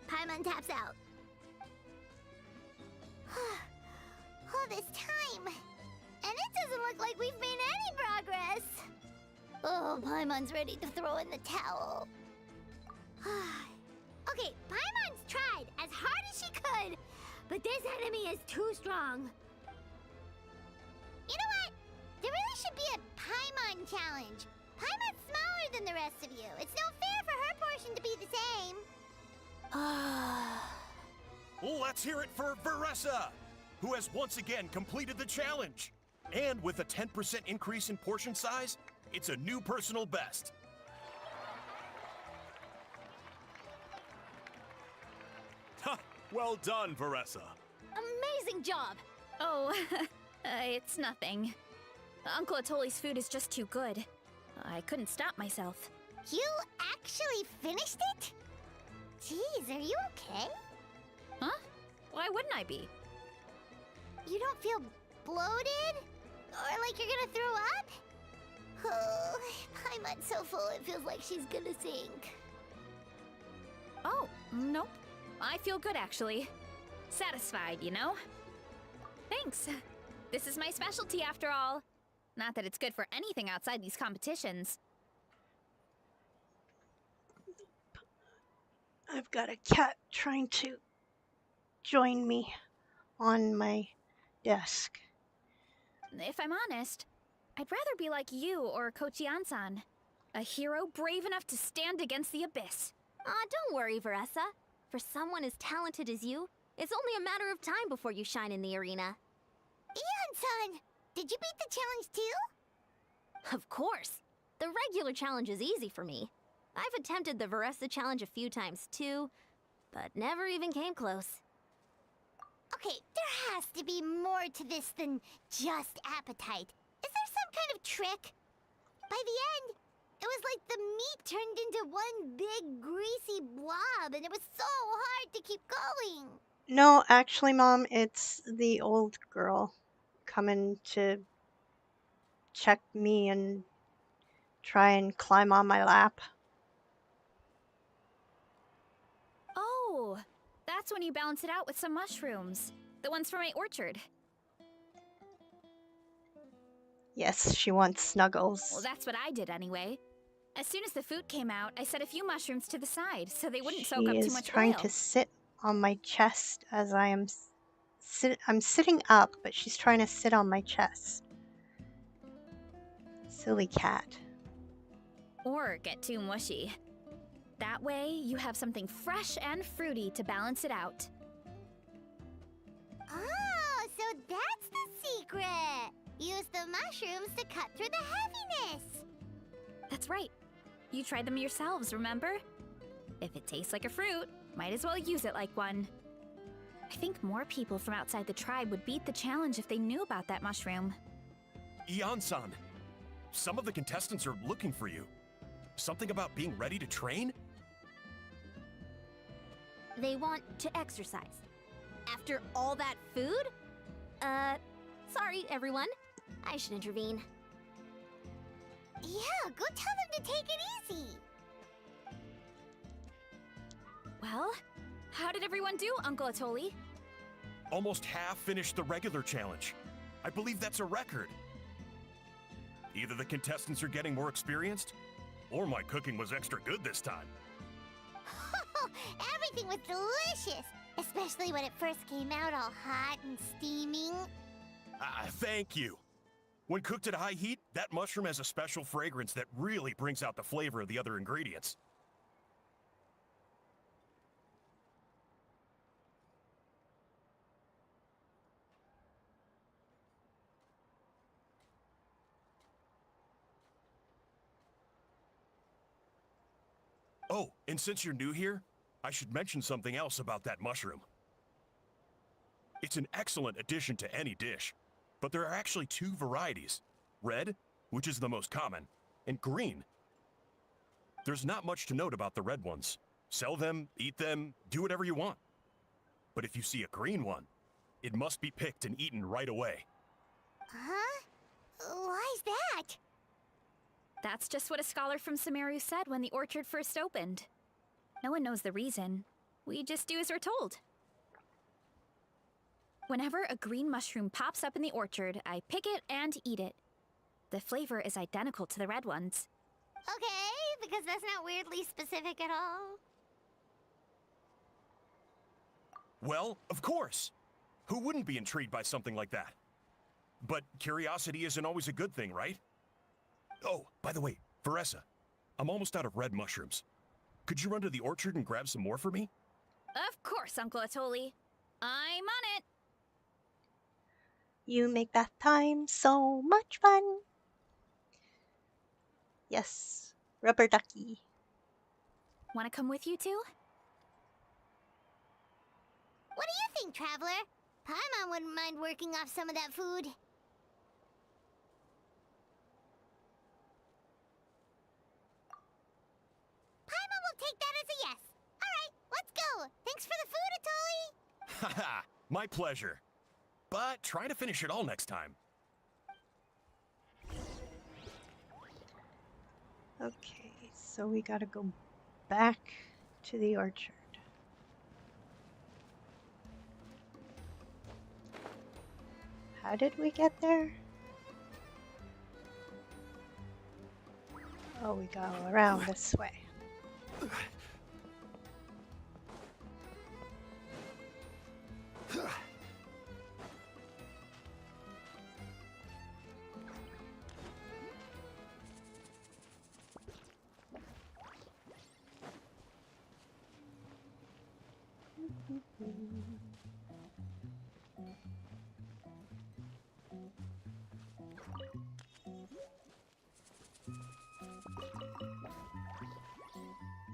Paimon taps out. All this time, and it doesn't look like we've made any progress. Oh, Paimon's ready to throw in the towel. Okay, Paimon's tried as hard as she could, but this enemy is too strong. You know what? There really should be a Paimon challenge. Paimon's smaller than the rest of you. It's no fair for her portion to be the same. Let's hear it for Veressa, who has once again completed the challenge. And with a 10% increase in portion size, it's a new personal best. Ha! Well done, Veressa. Amazing job! Oh, it's nothing. Uncle Atoli's food is just too good. I couldn't stop myself. You actually finished it? Jeez, are you okay? Huh? Why wouldn't I be? You don't feel bloated? Or like you're gonna throw up? Oh, Paimon's so full it feels like she's gonna sink. Oh, nope. I feel good, actually. Satisfied, you know? Thanks. This is my specialty, after all. Not that it's good for anything outside these competitions. I've got a cat trying to join me on my desk. If I'm honest, I'd rather be like you or Kochi-an-san. A hero brave enough to stand against the abyss. Don't worry, Veressa. For someone as talented as you, it's only a matter of time before you shine in the arena. Ian-san, did you beat the challenge too? Of course. The regular challenge is easy for me. I've attempted the Veressa challenge a few times too, but never even came close. Okay, there has to be more to this than just appetite. Is there some kind of trick? By the end, it was like the meat turned into one big greasy blob and it was so hard to keep going. No, actually, Mom, it's the old girl coming to check me and try and climb on my lap. Oh, that's when you balance it out with some mushrooms. The ones from my orchard. Yes, she wants snuggles. Well, that's what I did anyway. As soon as the food came out, I set a few mushrooms to the side so they wouldn't soak up She too is much trying oil. to sit on my chest as I am I'm sitting up, but she's trying to sit on my chest. Silly cat. Or get too mushy. That way, you have something fresh and fruity to balance it out. Oh, so that's the secret. Use the mushrooms to cut through the heaviness. That's right. You tried them yourselves, remember? If it tastes like a fruit, might as well use it like one. I think more people from outside the tribe would beat the challenge if they knew about that mushroom. Ian-san, some of the contestants are looking for you. Something about being ready to train? They want to exercise. After all that food? Sorry, everyone. I should intervene. Yeah, go tell them to take it easy. Well, how did everyone do, Uncle Atoli? Almost half finished the regular challenge. I believe that's a record. Either the contestants are getting more experienced, or my cooking was extra good this time. Everything was delicious, especially when it first came out all hot and steaming. Thank you. When cooked at high heat, that mushroom has a special fragrance that really brings out the flavor of the other ingredients. Oh, and since you're new here, I should mention something else about that mushroom. It's an excellent addition to any dish, but there are actually two varieties. Red, which is the most common, and green. There's not much to note about the red ones, Sell them, eat them, do whatever you want. But if you see a green one, it must be picked and eaten right away. Huh? Why's that? That's just what a scholar from Sumeru said when the orchard first opened. No one knows the reason. We just do as we're told. Whenever a green mushroom pops up in the orchard, I pick it and eat it. The flavor is identical to the red ones. Okay, because that's not weirdly specific at all. Well, of course. Who wouldn't be intrigued by something like that? But curiosity isn't always a good thing, right? Oh, by the way, Veressa, I'm almost out of red mushrooms. Could you run to the orchard and grab some more for me? Of course, Uncle Atoli. I'm on it. You make bath time so much fun. Yes, rubber ducky. Want to come with you too? What do you think, Traveler? Paimon wouldn't mind working off some of that food. Paimon will take that as a yes. Alright, let's go. Thanks for the food, Atoli. Haha, my pleasure. But try to finish it all next time. Okay, so we gotta go back to the orchard. How did we get there? Oh, we go around this way.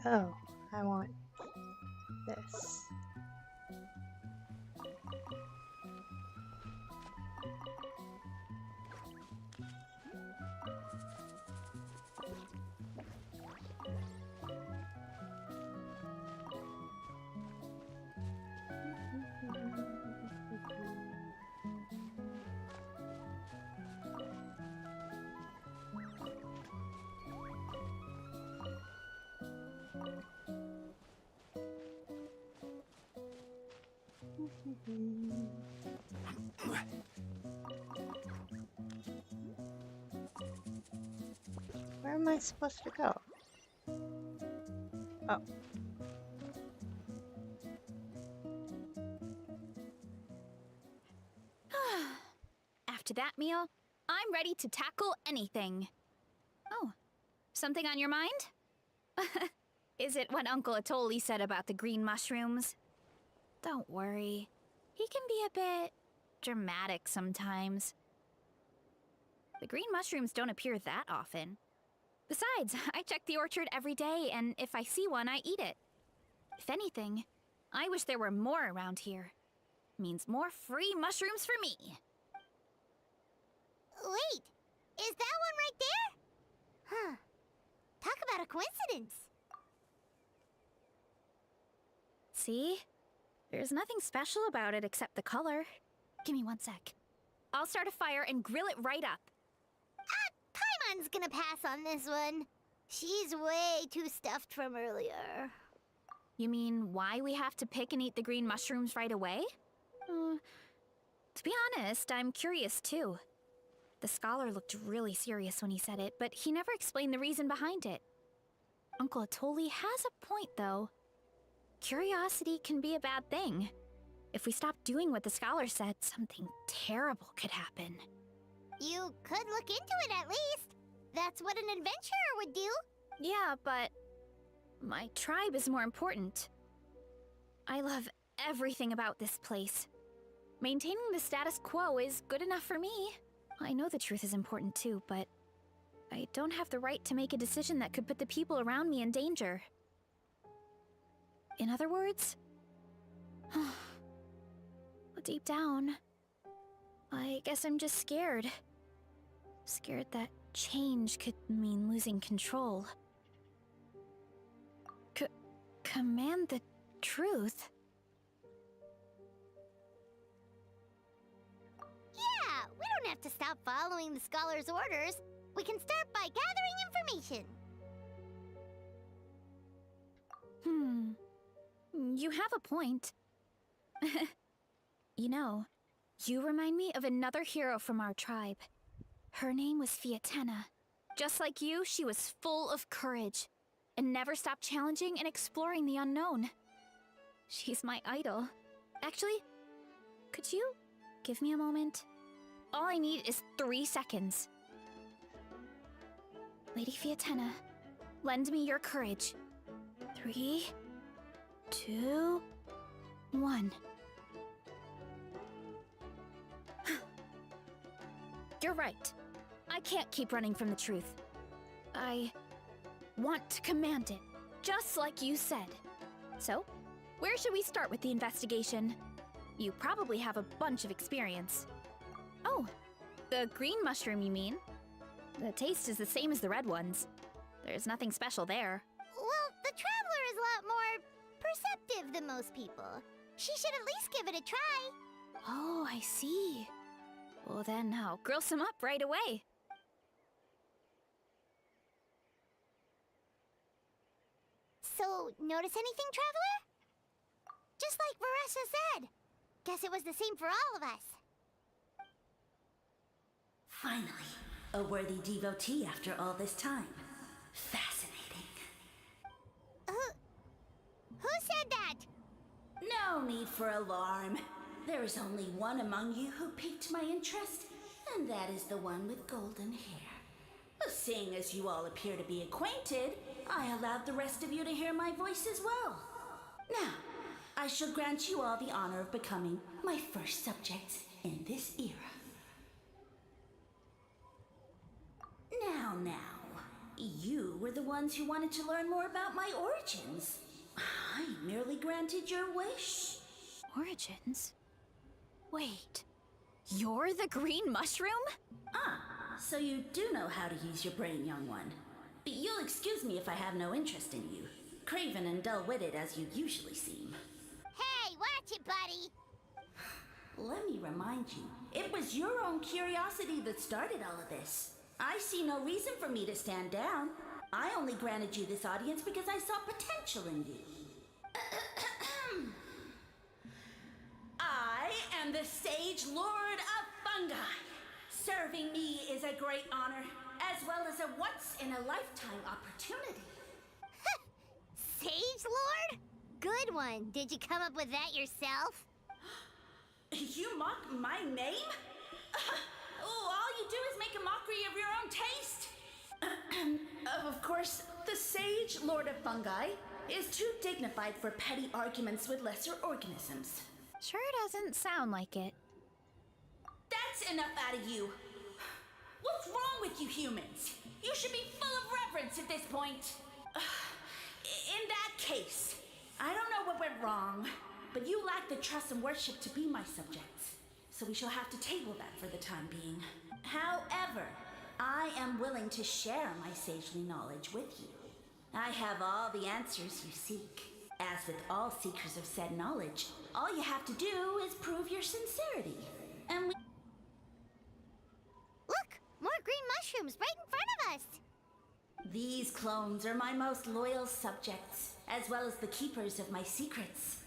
Oh, I want this. Where am I supposed to go? Oh. After that meal, I'm ready to tackle anything. Oh, something on your mind? Is it what Uncle Atoli said about the green mushrooms? Don't worry. He can be a bit dramatic sometimes. The green mushrooms don't appear that often. Besides, I check the orchard every day, and if I see one, I eat it. If anything, I wish there were more around here. Means more free mushrooms for me. Wait, is that one right there? Huh. Talk about a coincidence. See? There's nothing special about it except the color. Give me 1 sec. I'll start a fire and grill it right up. Paimon's gonna pass on this one. She's way too stuffed from earlier. You mean why we have to pick and eat the green mushrooms right away? To be honest, I'm curious too. The scholar looked really serious when he said it, but he never explained the reason behind it. Uncle Atoli has a point, though. Curiosity can be a bad thing. If we stop doing what the scholar said, something terrible could happen. You could look into it at least. That's what an adventurer would do. Yeah, but my tribe is more important. I love everything about this place. Maintaining the status quo is good enough for me. I know the truth is important too, but I don't have the right to make a decision that could put the people around me in danger. In other words, deep down, I guess I'm just scared. Scared that change could mean losing control. Command the truth? Yeah, we don't have to stop following the scholar's orders. We can start by gathering information. You have a point. You know, you remind me of another hero from our tribe. Her name was Fiatena. Just like you, she was full of courage and never stopped challenging and exploring the unknown. She's my idol. Actually, could you give me a moment? All I need is 3 seconds. Lady Fiatena, lend me your courage. 3, 2, 1. You're right. I can't keep running from the truth. I want to command it, just like you said. So, where should we start with the investigation? You probably have a bunch of experience. Oh, the green mushroom, you mean? The taste is the same as the red ones. There's nothing special there. Well, the Traveler is a lot more perceptive than most people. She should at least give it a try. Oh, I see. Well then, I'll grill some up right away. So, notice anything, Traveler? Just like Varessa said. Guess it was the same for all of us. Finally, a worthy devotee after all this time. Fascinating. Who said that? No need for alarm. There is only one among you who piqued my interest, and that is the one with golden hair. Seeing as you all appear to be acquainted, I allowed the rest of you to hear my voice as well. Now, I shall grant you all the honor of becoming my first subjects in this era. Now, you were the ones who wanted to learn more about my origins. I merely granted your wish. Origins? Wait, you're the green mushroom? So you do know how to use your brain, young one. You'll excuse me if I have no interest in you, craven and dull-witted as you usually seem. Hey, watch it, buddy! Let me remind you, it was your own curiosity that started all of this. I see no reason for me to stand down. I only granted you this audience because I saw potential in you. I am the Sage Lord of Fungi. Serving me is a great honor, as well as a once-in-a-lifetime opportunity. Sage Lord? Good one. Did you come up with that yourself? You mock my name? All you do is make a mockery of your own taste. Of course, the Sage Lord of Fungi is too dignified for petty arguments with lesser organisms. Sure doesn't sound like it. That's enough out of you. What's wrong with you humans? You should be full of reverence at this point. In that case, I don't know what went wrong, but you lack the trust and worship to be my subjects. So we shall have to table that for the time being. However, I am willing to share my sagely knowledge with you. I have all the answers you seek. As with all seekers of said knowledge, all you have to do is prove your sincerity. And we... Look! More green mushrooms right in front of us! These clones are my most loyal subjects, as well as the keepers of my secrets.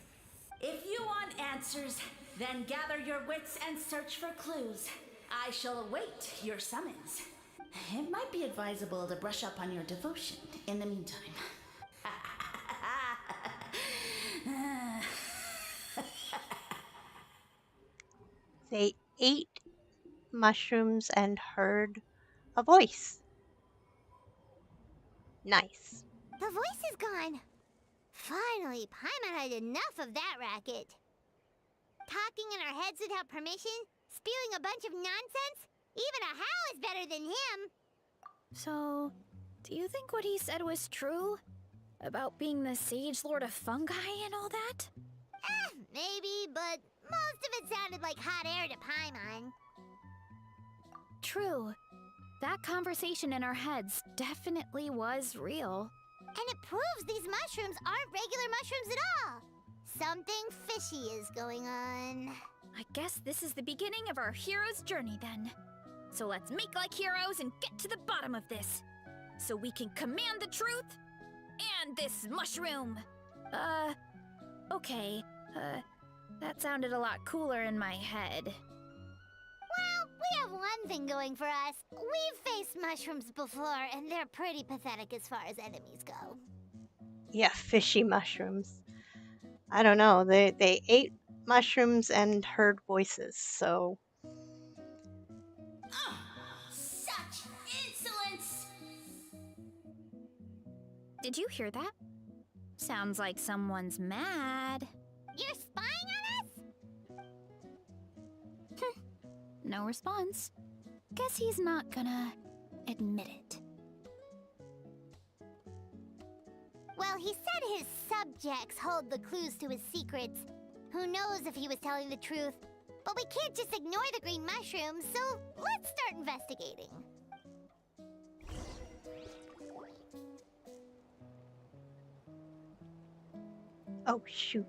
If you want answers, then gather your wits and search for clues. I shall await your summons. It might be advisable to brush up on your devotion in the meantime. They ate mushrooms and heard a voice. Nice. The voice is gone. Finally, Paimon had enough of that racket. Talking in our heads without permission, spewing a bunch of nonsense, even a How is better than him. So, do you think what he said was true? About being the Sage Lord of Fungi and all that? Maybe, but most of it sounded like hot air to Paimon. True. That conversation in our heads definitely was real. And it proves these mushrooms aren't regular mushrooms at all. Something fishy is going on. I guess this is the beginning of our hero's journey then. So let's make like heroes and get to the bottom of this. So we can command the truth and this mushroom. Okay. That sounded a lot cooler in my head. Well, we have one thing going for us. We've faced mushrooms before, and they're pretty pathetic as far as enemies go. Yeah, fishy mushrooms. I don't know. They ate mushrooms and heard voices, so Such insolence! Did you hear that? Sounds like someone's mad. You're spying on us? No response. Guess he's not gonna admit it. Well, he said his subjects hold the clues to his secrets. Who knows if he was telling the truth? But we can't just ignore the green mushrooms, so let's start investigating. oh shoot.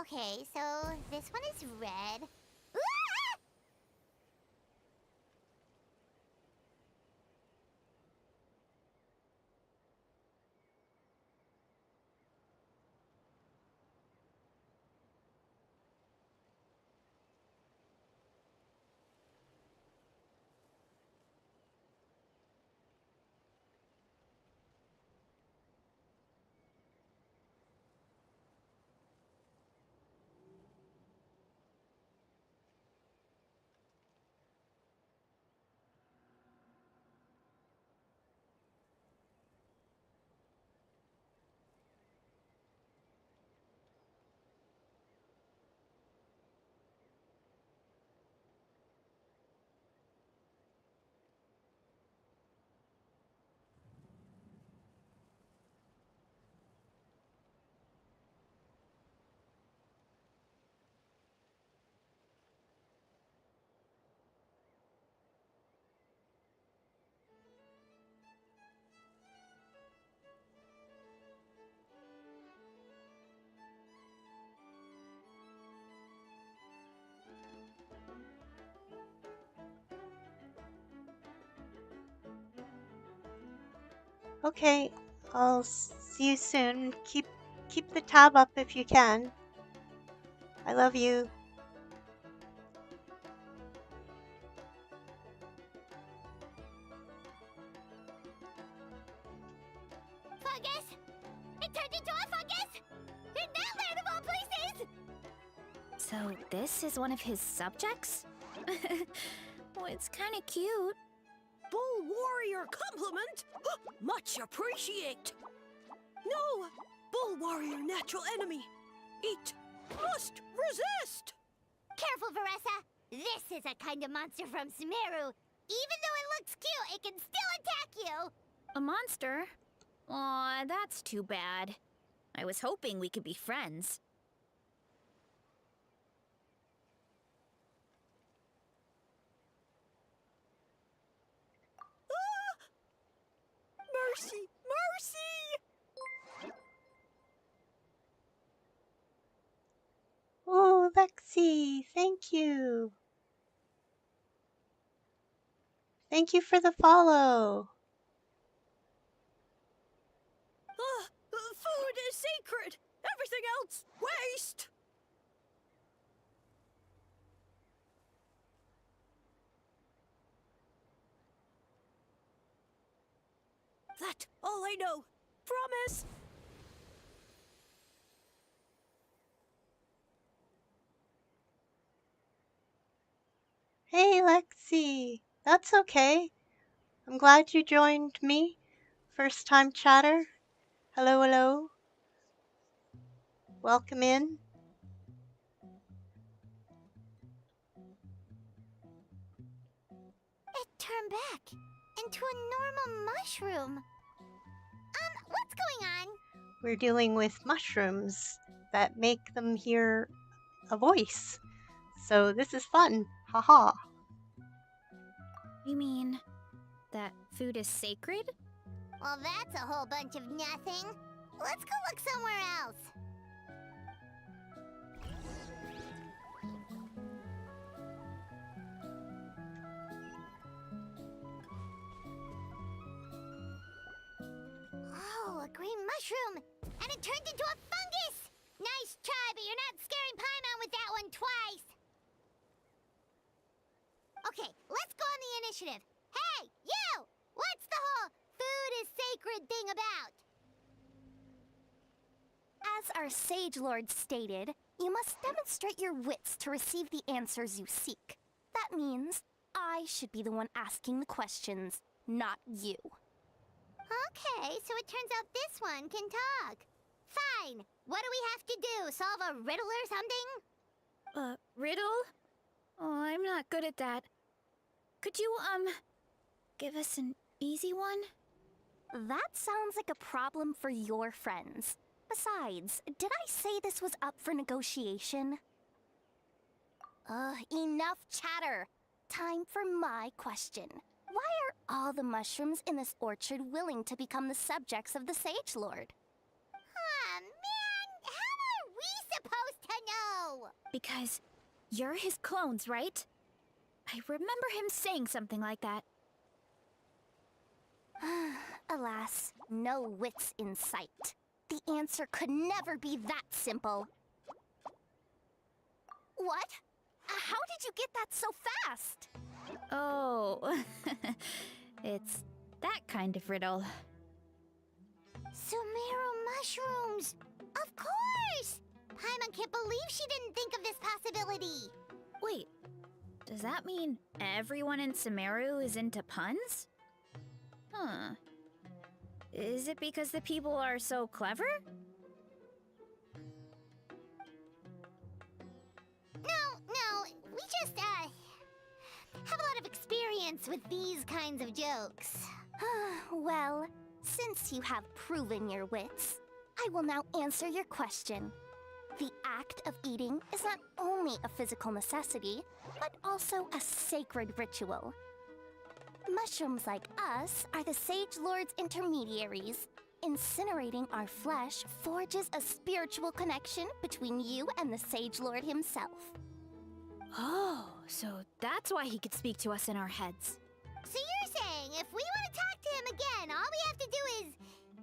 Okay, so this one is red. Ah! Okay, I'll see you soon. Keep the tab up if you can. I love you. Fungus! It turned into a fungus! In that land of all places! So this is one of his subjects? Well, it's kinda cute. Bull warrior compliment! Much appreciate! No! Bull warrior natural enemy! Eat! Must resist! Careful, Veressa! This is a kind of monster from Sumeru. Even though it looks cute, it can still attack you! A monster? Aw, that's too bad. I was hoping we could be friends. Mercy! Mercy! Oh, Lexi, thank you. Thank you for the follow. Food is sacred! Everything else, waste! That all I know. Promise! Hey, Lexi. That's okay. I'm glad you joined me. First time chatter. Hello, hello. Welcome in. It turned back into a normal mushroom. What's going on? We're dealing with mushrooms that make them hear a voice. So this is fun. Haha. You mean that food is sacred? Well, that's a whole bunch of nothing. Let's go look somewhere else. Oh, a green mushroom! And it turned into a fungus! Nice try, but you're not scaring Paimon with that one twice! Okay, let's go on the initiative. Hey, you! What's the whole food is sacred thing about? As our Sage Lord stated, you must demonstrate your wits to receive the answers you seek. That means I should be the one asking the questions, not you. Okay, so it turns out this one can talk. Fine. What do we have to do? Solve a riddle or something? Riddle? Oh, I'm not good at that. Could you, give us an easy one? That sounds like a problem for your friends. Besides, did I say this was up for negotiation? Enough chatter. Time for my question. Why are all the mushrooms in this orchard willing to become the subjects of the Sage Lord? Aw, man! How are we supposed to know? Because you're his clones, right? I remember him saying something like that. Alas, no wits in sight. The answer could never be that simple. What? How did you get that so fast? Oh, it's that kind of riddle. Sumeru mushrooms! Of course! Paimon can't believe she didn't think of this possibility. Wait, does that mean everyone in Sumeru is into puns? Huh. Is it because the people are so clever? No, we just, have a lot of experience with these kinds of jokes. Well, since you have proven your wits, I will now answer your question. The act of eating is not only a physical necessity, but also a sacred ritual. Mushrooms like us are the Sage Lord's intermediaries. Incinerating our flesh forges a spiritual connection between you and the Sage Lord himself. Oh, so that's why he could speak to us in our heads. So you're saying if we want to talk to him again, all we have to do is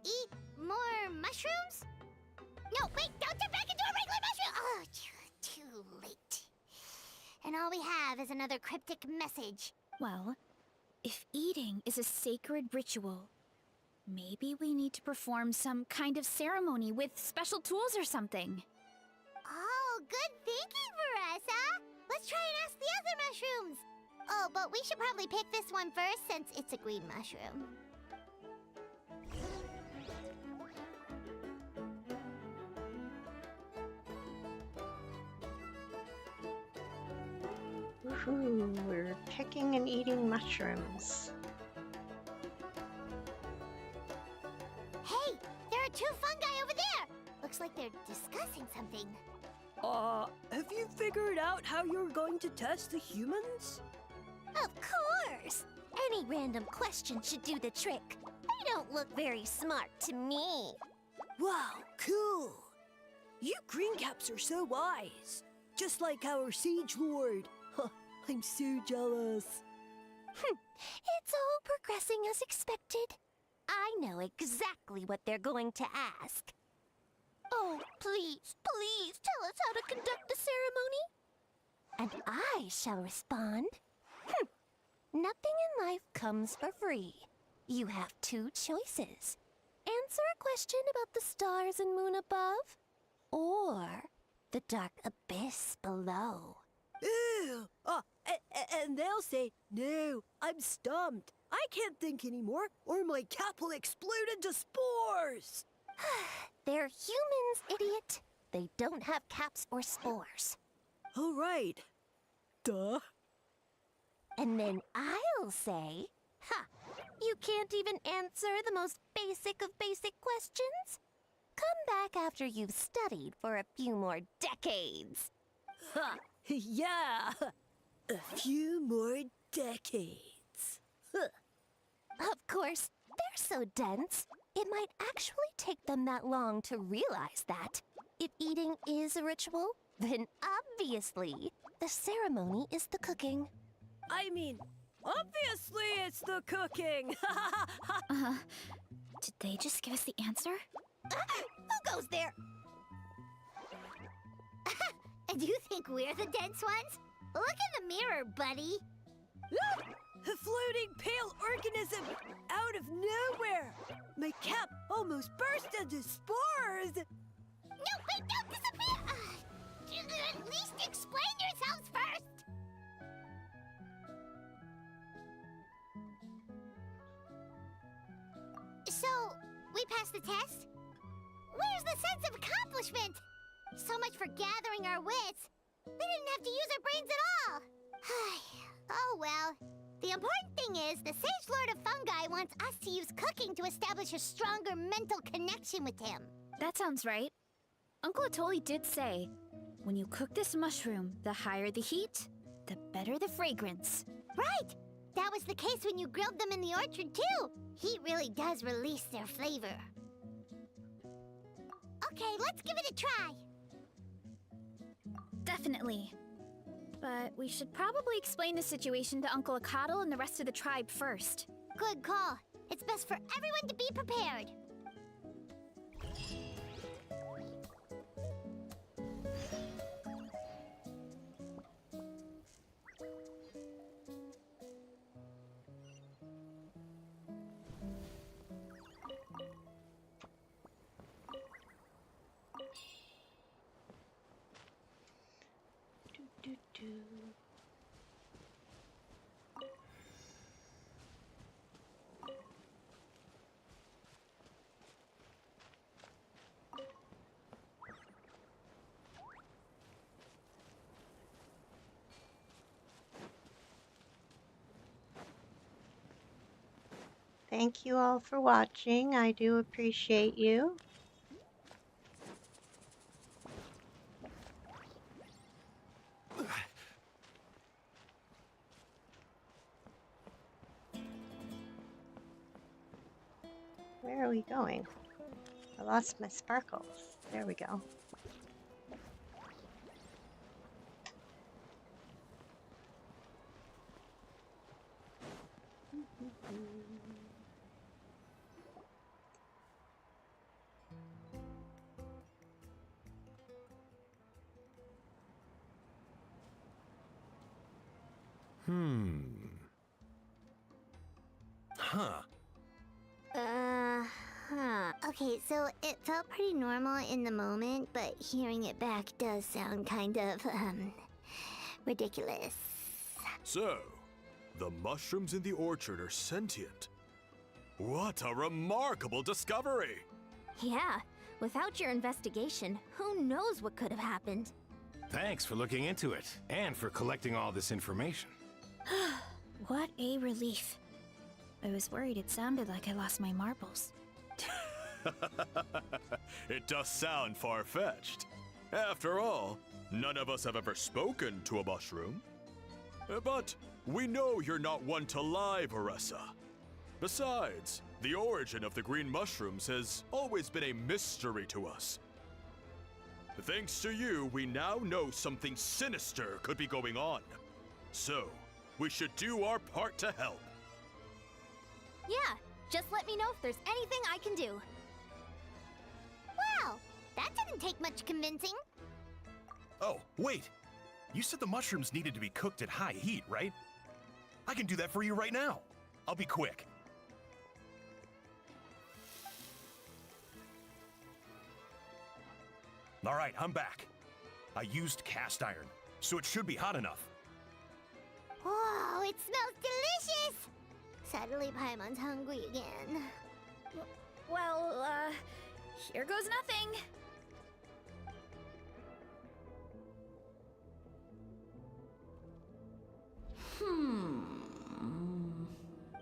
eat more mushrooms? No, wait, don't turn back into a regular mushroom! Oh, too late. And all we have is another cryptic message. Well, if eating is a sacred ritual, maybe we need to perform some kind of ceremony with special tools or something. Oh, good thinking, Veressa! Let's try and ask the other mushrooms! Oh, but we should probably pick this one first since it's a green mushroom. Woohoo, we're picking and eating mushrooms. Hey, there are two fungi over there! Looks like they're discussing something. Have you figured out how you're going to test the humans? Of course! Any random question should do the trick. They don't look very smart to me. Wow, cool! You greencaps are so wise. Just like our Sage Lord. Huh, I'm so jealous. It's all progressing as expected. I know exactly what they're going to ask. Oh, please, please tell us how to conduct the ceremony. And I shall respond. Nothing in life comes for free. You have two choices. Answer a question about the stars and moon above, or the dark abyss below. Ew! And they'll say, no, I'm stumped. I can't think anymore, or my cap will explode into spores. They're humans, idiot. They don't have caps or spores. All right. Duh. And then I'll say, you can't even answer the most basic of basic questions? Come back after you've studied for a few more decades. Ha! Yeah! A few more decades. Of course, They're so dense, it might actually take them that long to realize that. If eating is a ritual, then obviously the ceremony is the cooking. I mean, obviously it's the cooking! Did they just give us the answer? Who goes there? And you think we're the dense ones? Look in the mirror, buddy. Look! A floating pale organism out of nowhere! My cap almost burst into spores! No, wait, don't disappear! At least explain yourselves first! So, we passed the test? Where's the sense of accomplishment? So much for gathering our wits. We didn't have to use our brains at all. Oh well. The important thing is, the Sage Lord of Fungi wants us to use cooking to establish a stronger mental connection with him. That sounds right. Uncle Atoli did say, when you cook this mushroom, the higher the heat, the better the fragrance. Right! That was the case when you grilled them in the orchard, too. Heat really does release their flavor. Okay, let's give it a try. Definitely. But we should probably explain the situation to Uncle Akadal and the rest of the tribe first. Good call. It's best for everyone to be prepared. Thank you all for watching. I do appreciate you. Where are we going? I lost my sparkles. There we go. Huh. Okay, so it felt pretty normal in the moment, but hearing it back does sound kind of, ridiculous. So, the mushrooms in the orchard are sentient. What a remarkable discovery! Yeah, without your investigation, who knows what could have happened? Thanks for looking into it, and for collecting all this information. What a relief. I was worried it sounded like I lost my marbles. It does sound far-fetched. After all, none of us have ever spoken to a mushroom. But we know you're not one to lie, Veressa. Besides, the origin of the green mushrooms has always been a mystery to us. Thanks to you, we now know something sinister could be going on. So, we should do our part to help. Yeah, just let me know if there's anything I can do. Wow, that didn't take much convincing. Oh, wait. You said the mushrooms needed to be cooked at high heat, right? I can do that for you right now. I'll be quick. All right, I'm back. I used cast iron, so it should be hot enough. Whoa, it smells delicious! Suddenly Paimon's hungry again. Well, here goes nothing.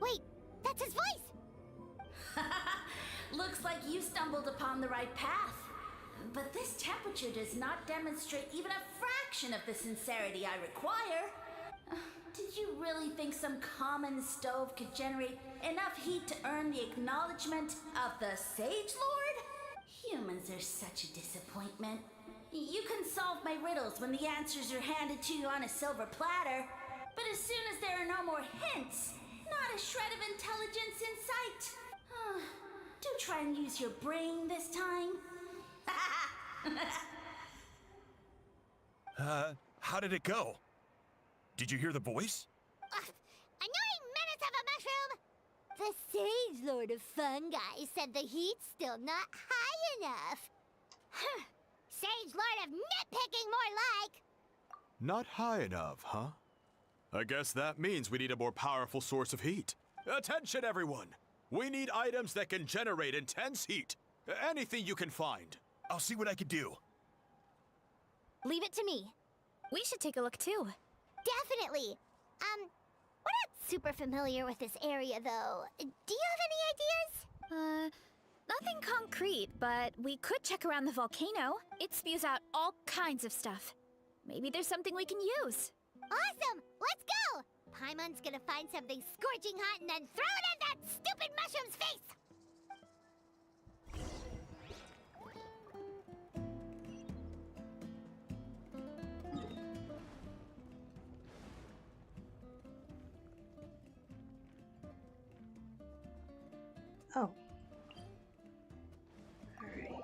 Wait, that's his voice! Looks like you stumbled upon the right path. But this temperature does not demonstrate even a fraction of the sincerity I require. Did you really think some common stove could generate enough heat to earn the acknowledgement of the Sage Lord? Humans are such a disappointment. You can solve my riddles when the answers are handed to you on a silver platter, but as soon as there are no more hints, not a shred of intelligence in sight. Do try and use your brain this time. How did it go? Did you hear the voice? Annoying menace of a mushroom! The Sage Lord of Fungi said the heat's still not high enough. Sage Lord of nitpicking, more like! Not high enough, huh? I guess that means we need a more powerful source of heat. Attention, everyone! We need items that can generate intense heat. Anything you can find. I'll see what I can do. Leave it to me. We should take a look too. Definitely. We're not super familiar with this area, though. Do you have any ideas? Nothing concrete, but we could check around the volcano. It spews out all kinds of stuff. Maybe there's something we can use. Awesome! Let's go! Paimon's gonna find something scorching hot and then throw it in that stupid mushroom's face! Oh. Alright.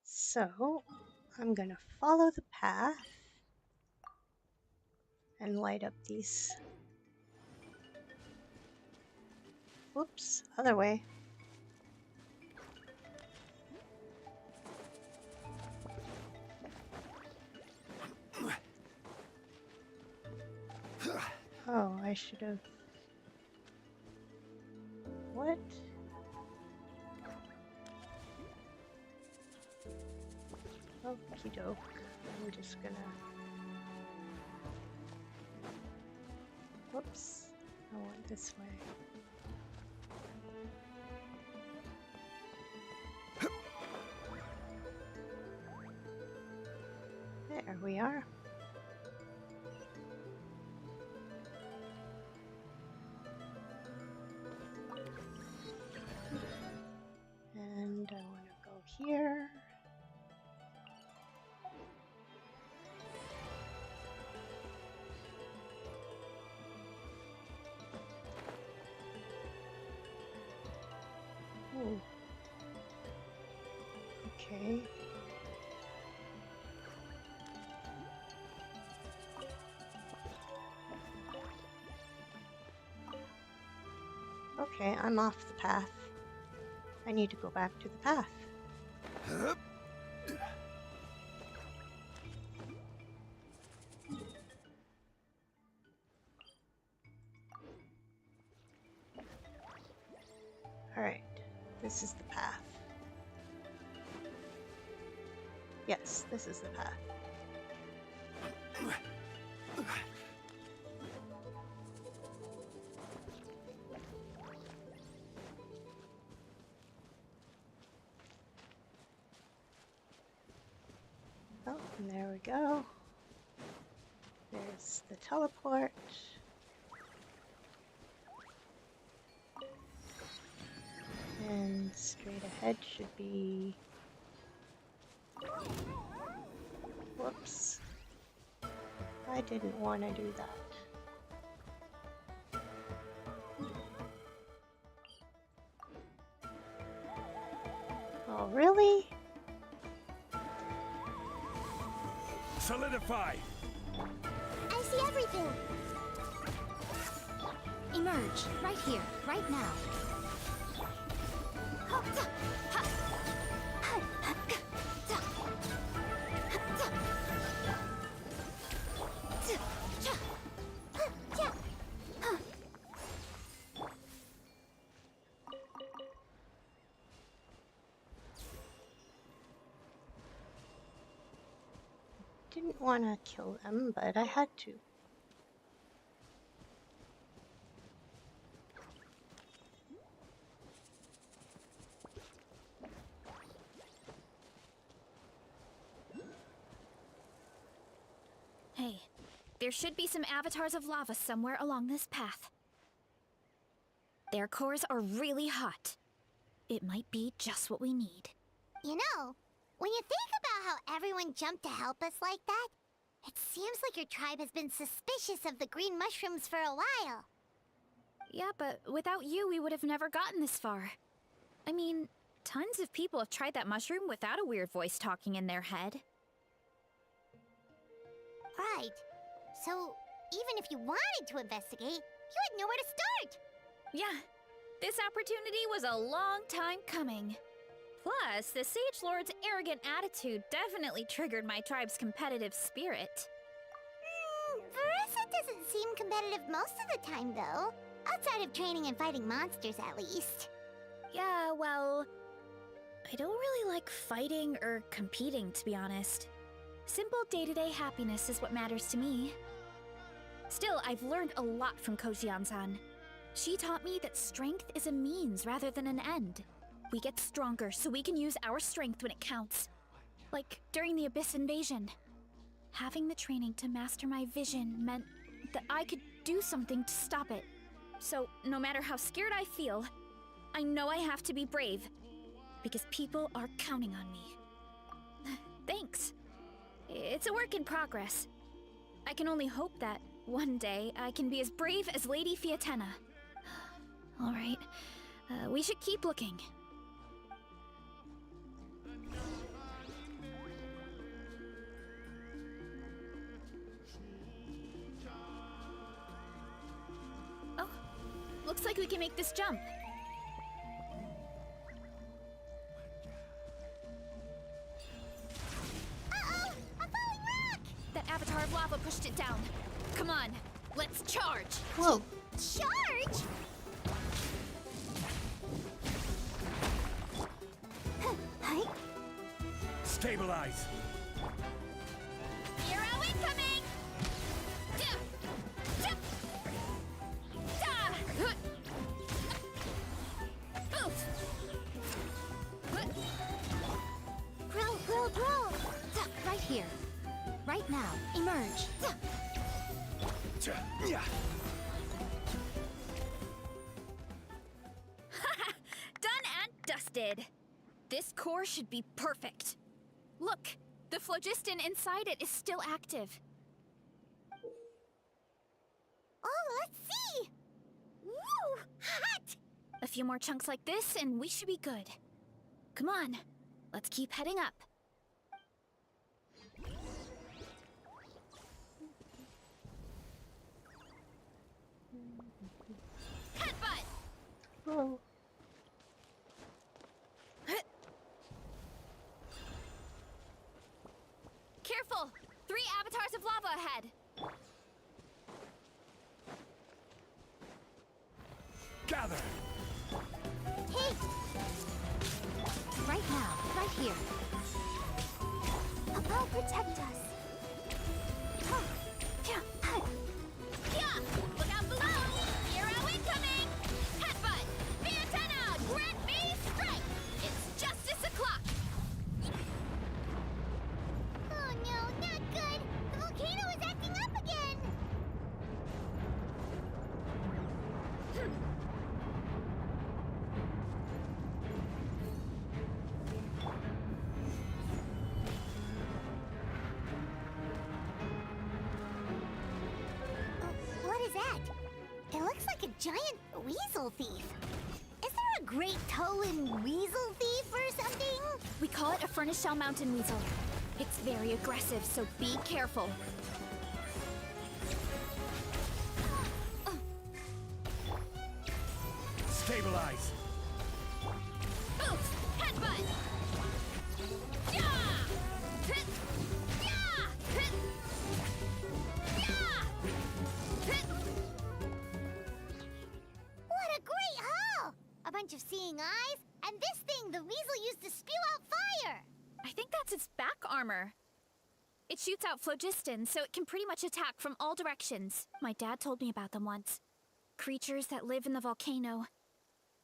So, I'm gonna follow the path and light up these. Whoops, other way. Oh, I should have. What? Okie doke. I'm just gonna. Whoops. I went this way. There we are. And I want to go here. Oh. Okay. Okay, I'm off the path. I need to go back to the path. Alright, this is the path. Yes, this is the path. Oh, and there we go. There's the teleport. And straight ahead should be... Whoops. I didn't want to do that. Oh, really? Solidify! I see everything! Emerge, right here, right now. Didn't want to kill them, but I had to. Hey, there should be some avatars of lava somewhere along this path. Their cores are really hot. It might be just what we need. You know, when you think about how everyone jumped to help us like that, it seems like your tribe has been suspicious of the green mushrooms for a while. Yeah, but without you, we would have never gotten this far. I mean, tons of people have tried that mushroom without a weird voice talking in their head. Right. So, even if you wanted to investigate, you had nowhere to start. Yeah, this opportunity was a long time coming. Plus, the Sage Lord's arrogant attitude definitely triggered my tribe's competitive spirit. Veressa doesn't seem competitive most of the time, though. Outside of training and fighting monsters, at least. Yeah, well, I don't really like fighting or competing, to be honest. Simple day-to-day happiness is what matters to me. Still, I've learned a lot from Kojian-san. She taught me that strength is a means rather than an end. We get stronger so we can use our strength when it counts. Like during the Abyss invasion. Having the training to master my vision meant that I could do something to stop it. So, no matter how scared I feel, I know I have to be brave. Because people are counting on me. Thanks. It's a work in progress. I can only hope that one day I can be as brave as Lady Fiatena. Alright, we should keep looking. Oh, looks like we can make this jump. Uh-oh! A falling rock! That avatar of lava pushed it down. Come on, let's charge! Whoa. Charge? Hi. Stabilize. Hero incoming! Grow. Right here. Right now. Emerge. Yeah. Done and dusted. This core should be perfect. Look, the phlogiston inside it is still active. Oh, let's see! Woo! Hot! A few more chunks like this and we should be good. Come on, let's keep heading up. Headbutt! Oh. Careful! 3 avatars of lava ahead! Gather. Hey! Right now. Right here. Above, protect us. Yeah! Look out below! Hero incoming! Headbutt! Fiatena! Grant me strength! It's justice o'clock! Oh no, not good! The volcano is acting up again! What is that? It looks like a giant weasel thief. Is there a great toe-in weasel thief or something? We call it a furnace shell mountain weasel. It's very aggressive, so be careful. Stabilize. Boost! Headbutt! Yeah! Hit! Yeah! Hit! Yeah! Hit! What a great haul! A bunch of seeing eyes, and this thing the weasel used to spew out fire! I think that's its back armor. It shoots out phlogiston, so it can pretty much attack from all directions. My dad told me about them once. Creatures that live in the volcano.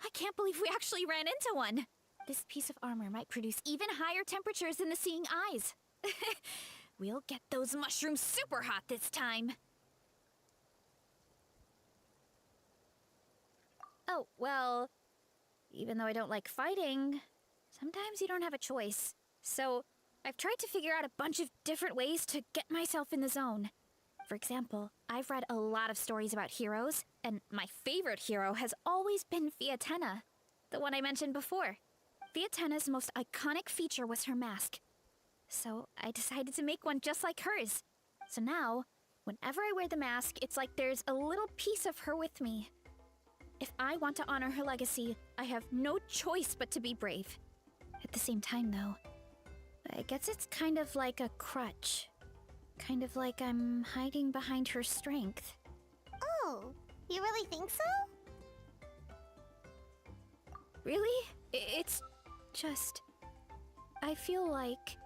I can't believe we actually ran into one. This piece of armor might produce even higher temperatures than the seeing eyes. We'll get those mushrooms super hot this time. Oh, well, even though I don't like fighting, sometimes you don't have a choice. So, I've tried to figure out a bunch of different ways to get myself in the zone. For example, I've read a lot of stories about heroes, and my favorite hero has always been Fiatenna, the one I mentioned before. Fiatenna's most iconic feature was her mask. So I decided to make one just like hers. So now, whenever I wear the mask, it's like there's a little piece of her with me. If I want to honor her legacy, I have no choice but to be brave. At the same time, though, I guess it's kind of like a crutch. Kind of like I'm hiding behind her strength. Oh, you really think so? Really? It's just... I feel like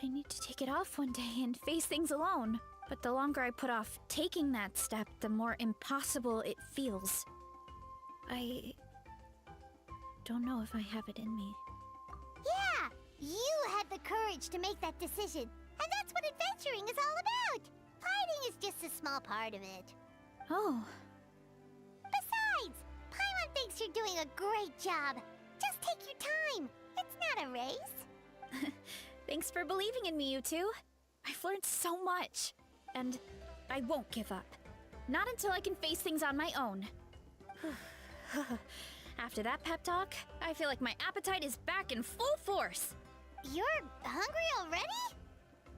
I need to take it off one day and face things alone. But the longer I put off taking that step, the more impossible it feels. I don't know if I have it in me. Yeah, you had the courage to make that decision. And that's what adventuring is all about. Fighting is just a small part of it. Oh. Besides, Paimon thinks you're doing a great job. Just take your time. It's not a race. Thanks for believing in me, you two. I've learned so much. And I won't give up. Not until I can face things on my own. After that pep talk, I feel like my appetite is back in full force. You're hungry already?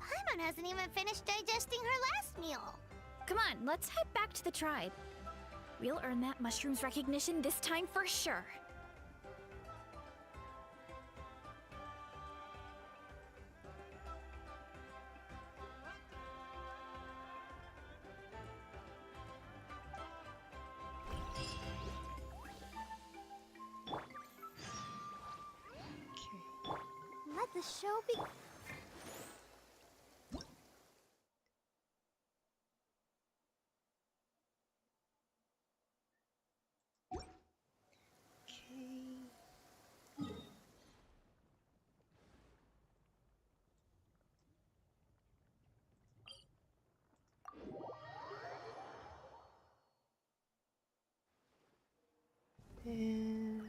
Paimon hasn't even finished digesting her last meal. Come on, let's head back to the tribe. We'll earn that mushroom's recognition this time for sure. Let the show be... And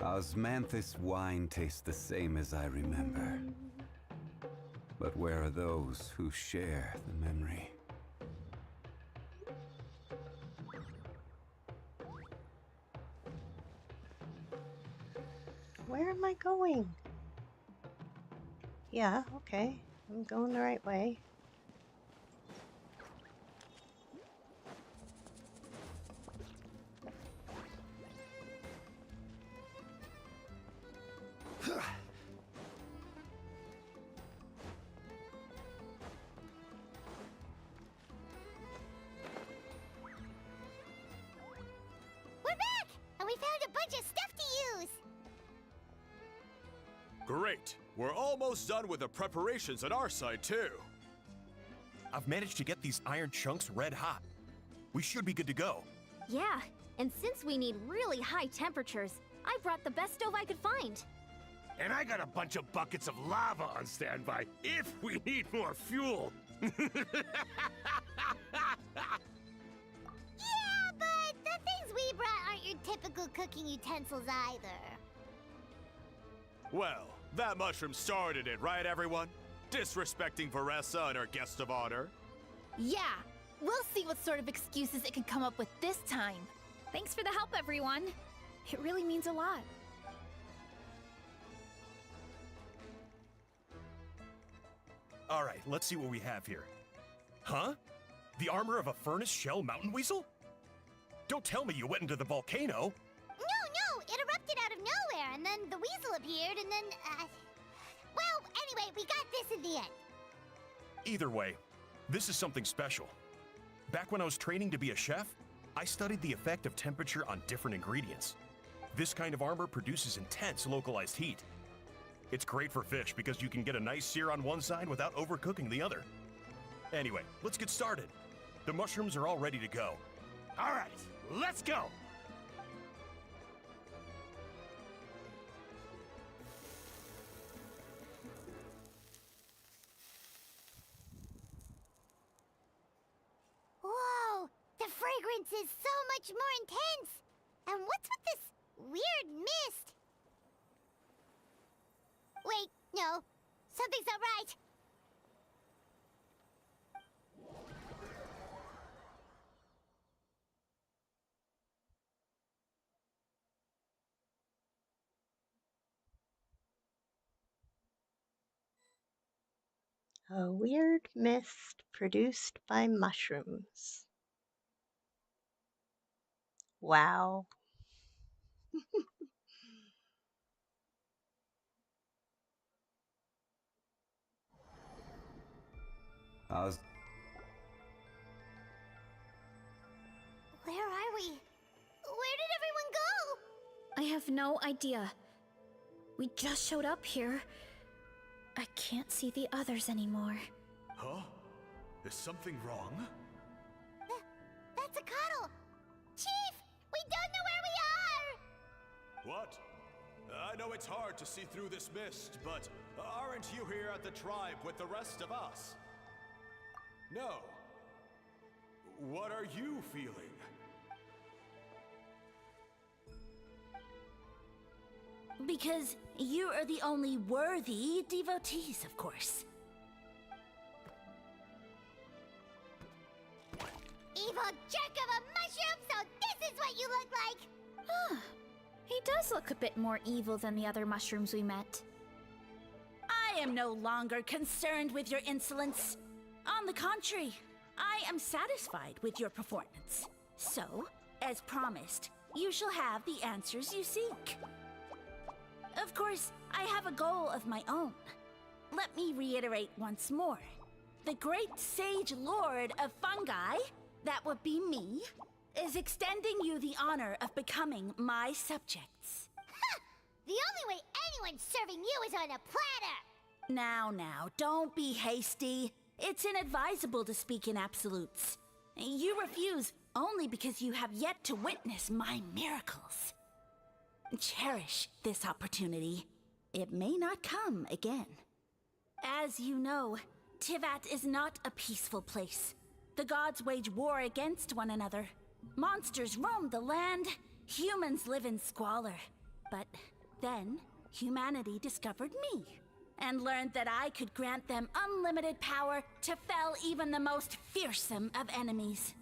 Osmanthus wine tastes the same as I remember. But where are those who share the memory? where am I going? Yeah, okay. I'm going the right way. We're back! And we found a bunch of stuff to use! Great! We're almost done with the preparations on our side, too. I've managed to get these iron chunks red hot. We should be good to go. Yeah, and since we need really high temperatures, I brought the best stove I could find. And I got a bunch of buckets of lava on standby if we need more fuel. Yeah, but the things we brought aren't your typical cooking utensils either. Well, that mushroom started it, right, everyone? Disrespecting Veressa and her guest of honor. Yeah, we'll see what sort of excuses it can come up with this time. Thanks for the help, everyone. It really means a lot. All right, let's see what we have here. Huh? The armor of a furnace shell mountain weasel? Don't tell me you went into the volcano. No, it erupted out of nowhere, and then the weasel appeared, and then, well, anyway, we got this in the end. Either way, this is something special. Back when I was training to be a chef, I studied the effect of temperature on different ingredients. This kind of armor produces intense localized heat. It's great for fish because you can get a nice sear on one side without overcooking the other. Anyway, let's get started. The mushrooms are all ready to go. All right, let's go! Whoa! The fragrance is so much more intense! And what's with this weird mist? Wait, no. Something's not right. A weird mist produced by mushrooms. Wow. How's... Where are we? Where did everyone go? I have no idea. We just showed up here. I can't see the others anymore. Huh? Is something wrong? That's a cuddle! Chief! We don't know where we are! What? I know it's hard to see through this mist, but aren't you here at the tribe with the rest of us? No. What are you feeling? Because you are the only worthy devotees, of course. Evil jerk of a mushroom, so this is what you look like! Huh. He does look a bit more evil than the other mushrooms we met. I am no longer concerned with your insolence. On the contrary, I am satisfied with your performance. So, as promised, you shall have the answers you seek. Of course, I have a goal of my own. Let me reiterate once more. The great sage lord of fungi, that would be me, is extending you the honor of becoming my subjects. Ha! The only way anyone's serving you is on a platter! Now, don't be hasty. It's inadvisable to speak in absolutes. You refuse only because you have yet to witness my miracles. Cherish this opportunity. It may not come again. As you know, Tivat is not a peaceful place. The gods wage war against one another. Monsters roam the land, humans live in squalor. But then, humanity discovered me, and learned that I could grant them unlimited power to fell even the most fearsome of enemies.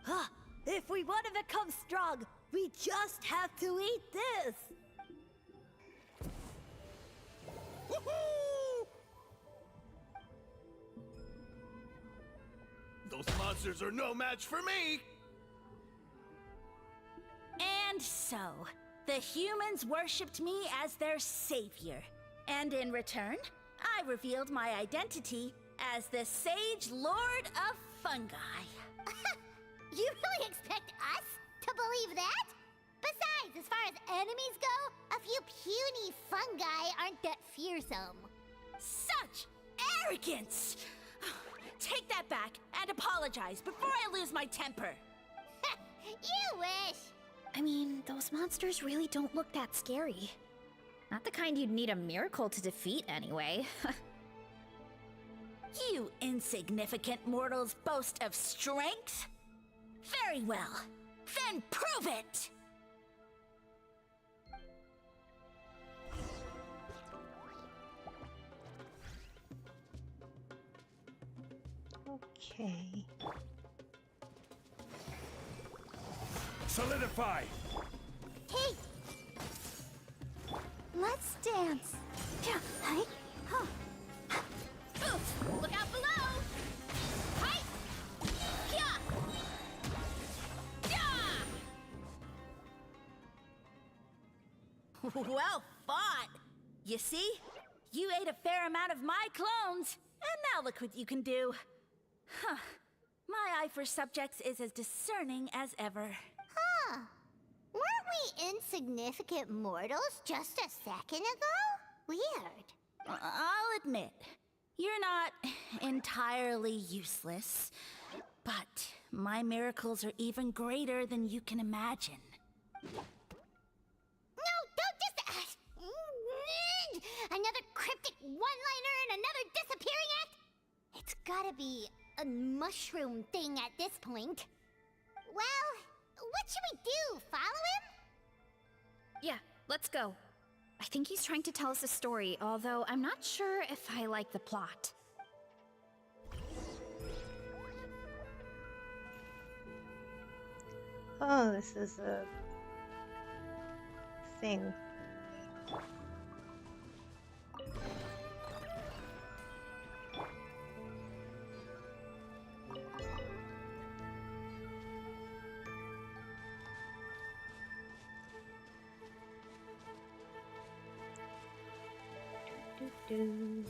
Huh. If we want to become strong, we just have to eat this! Woohoo! Those monsters are no match for me! And so, the humans worshipped me as their savior. And in return, I revealed my identity as the Sage Lord of Fungi. You really expect us to believe that? Besides, as far as enemies go, a few puny fungi aren't that fearsome. Such arrogance! Take that back and apologize before I lose my temper. You wish! I mean, those monsters really don't look that scary. Not the kind you'd need a miracle to defeat anyway. You insignificant mortals boast of strength? Very well. Then prove it! Okay. Solidify! Hey! Let's dance. Yeah, hi. Huh. Oof! Look out below! Hi! Yeah! Yeah! Well fought! You see? You ate a fair amount of my clones, and now look what you can do. Huh. My eye for subjects is as discerning as ever. Huh. Weren't we insignificant mortals just a second ago? Weird. I'll admit, you're not entirely useless, but my miracles are even greater than you can imagine. No, don't just... another cryptic one-liner and another disappearing act? It's gotta be a mushroom thing at this point. Well, what should we do? Follow him? Yeah, let's go. I think he's trying to tell us a story, although I'm not sure if I like the plot. Oh, this is a thing. Do.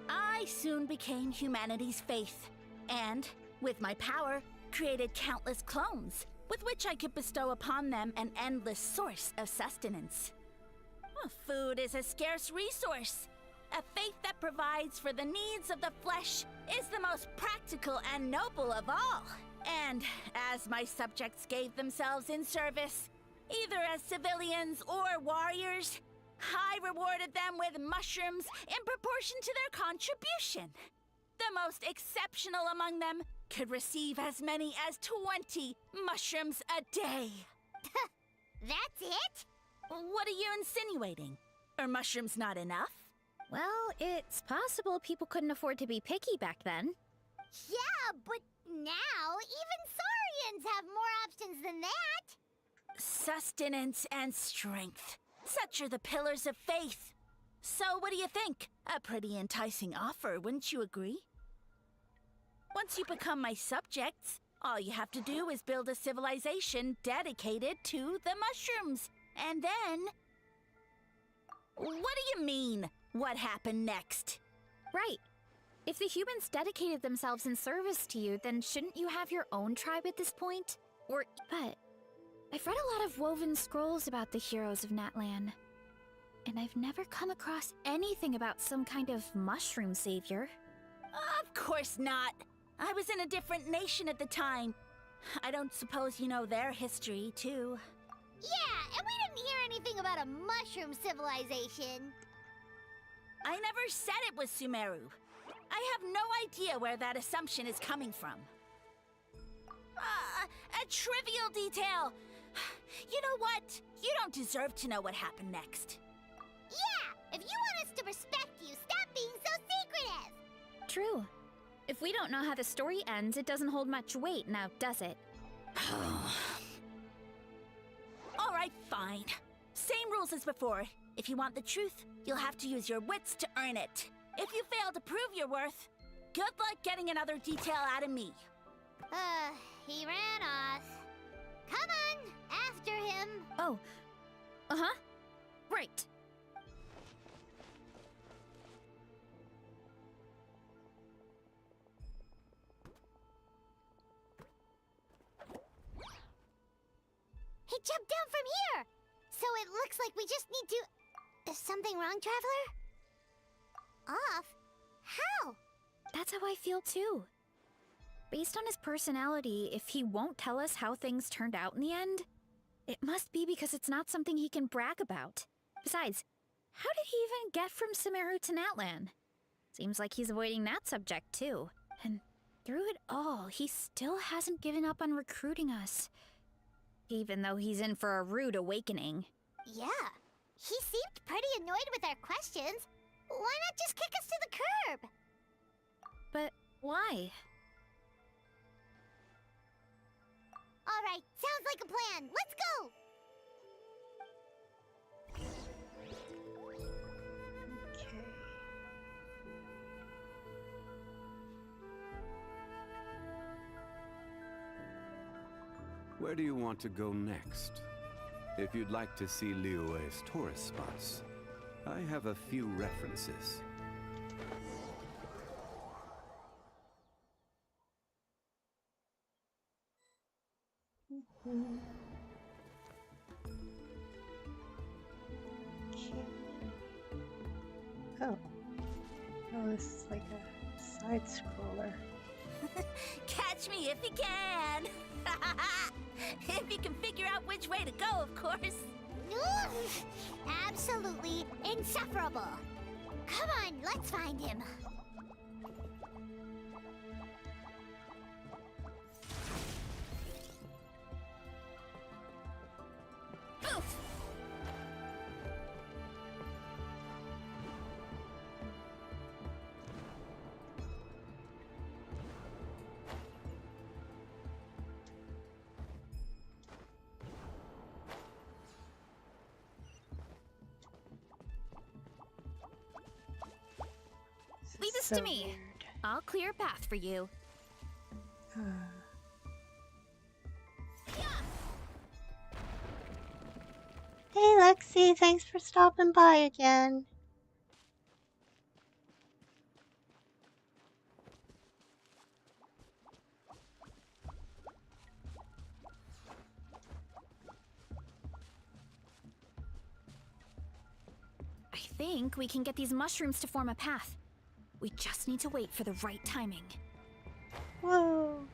I soon became humanity's faith, and, with my power, created countless clones, with which I could bestow upon them an endless source of sustenance. Well, food is a scarce resource. A faith that provides for the needs of the flesh is the most practical and noble of all. And as my subjects gave themselves in service, either as civilians or warriors, I rewarded them with mushrooms in proportion to their contribution. The most exceptional among them could receive as many as 20 mushrooms a day. That's it? What are you insinuating? Are mushrooms not enough? Well, it's possible people couldn't afford to be picky back then. Yeah, but now even Saurians have more options than that. Sustenance and strength. Such are the pillars of faith. So what do you think? A pretty enticing offer, wouldn't you agree? Once you become my subjects, all you have to do is build a civilization dedicated to the mushrooms. And then... What do you mean, what happened next? Right. If the humans dedicated themselves in service to you, then shouldn't you have your own tribe at this point? But I've read a lot of woven scrolls about the heroes of Natlan, and I've never come across anything about some kind of mushroom savior. Of course not. I was in a different nation at the time. I don't suppose you know their history, too. Yeah, and we didn't hear anything about a mushroom civilization. I never said it was Sumeru. I have no idea where that assumption is coming from. A trivial detail. You know what? You don't deserve to know what happened next. Yeah, if you want us to respect you, stop being so secretive. True. If we don't know how the story ends, it doesn't hold much weight now, does it? All right, fine. Same rules as before. If you want the truth, you'll have to use your wits to earn it. If you fail to prove your worth, good luck getting another detail out of me. He ran off. Come on, after him. Oh. Uh-huh. Right. He jumped down from here! So it looks like we just need to... Is something wrong, Traveler? Off? How? That's how I feel too. Based on his personality, if he won't tell us how things turned out in the end, it must be because it's not something he can brag about. Besides, how did he even get from Sumeru to Natlan? Seems like he's avoiding that subject too. And through it all, he still hasn't given up on recruiting us. Even though he's in for a rude awakening. Yeah, he seemed pretty annoyed with our questions. Why not just kick us to the curb? But why? All right, sounds like a plan. Let's go! Okay. Where do you want to go next? If you'd like to see Liyue's tourist spots, I have a few references. Okay. Oh. Oh, this is like a side scroller. Catch me if you can! If you can figure out which way to go, of course. Absolutely insufferable. Come on, let's find him. Oof! Leave this So to me. weird. I'll clear a path for you. Hey Lexi, thanks for stopping by again. I think we can get these mushrooms to form a path. We just need to wait for the right timing. Whoa.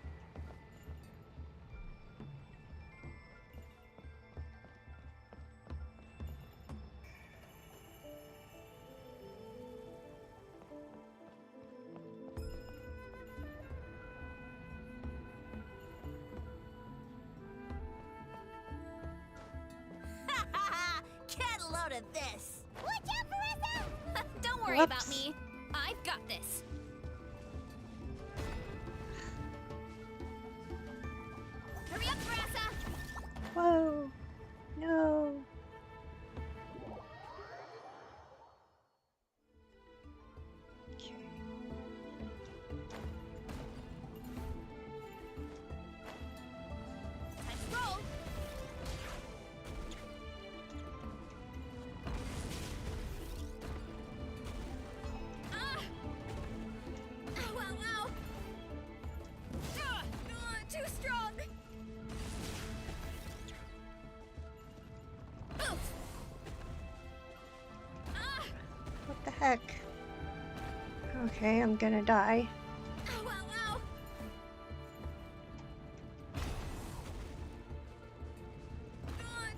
Get a load of this! Watch out, Marissa! Don't worry Whoops. about me. I've got this. Hurry up, Grassa! Whoa. No. Okay. Let's roll! Ah! Ow, ow, ow! Too strong! Oof! Ah! What the heck? Okay, I'm gonna die. Ow, ow, ow!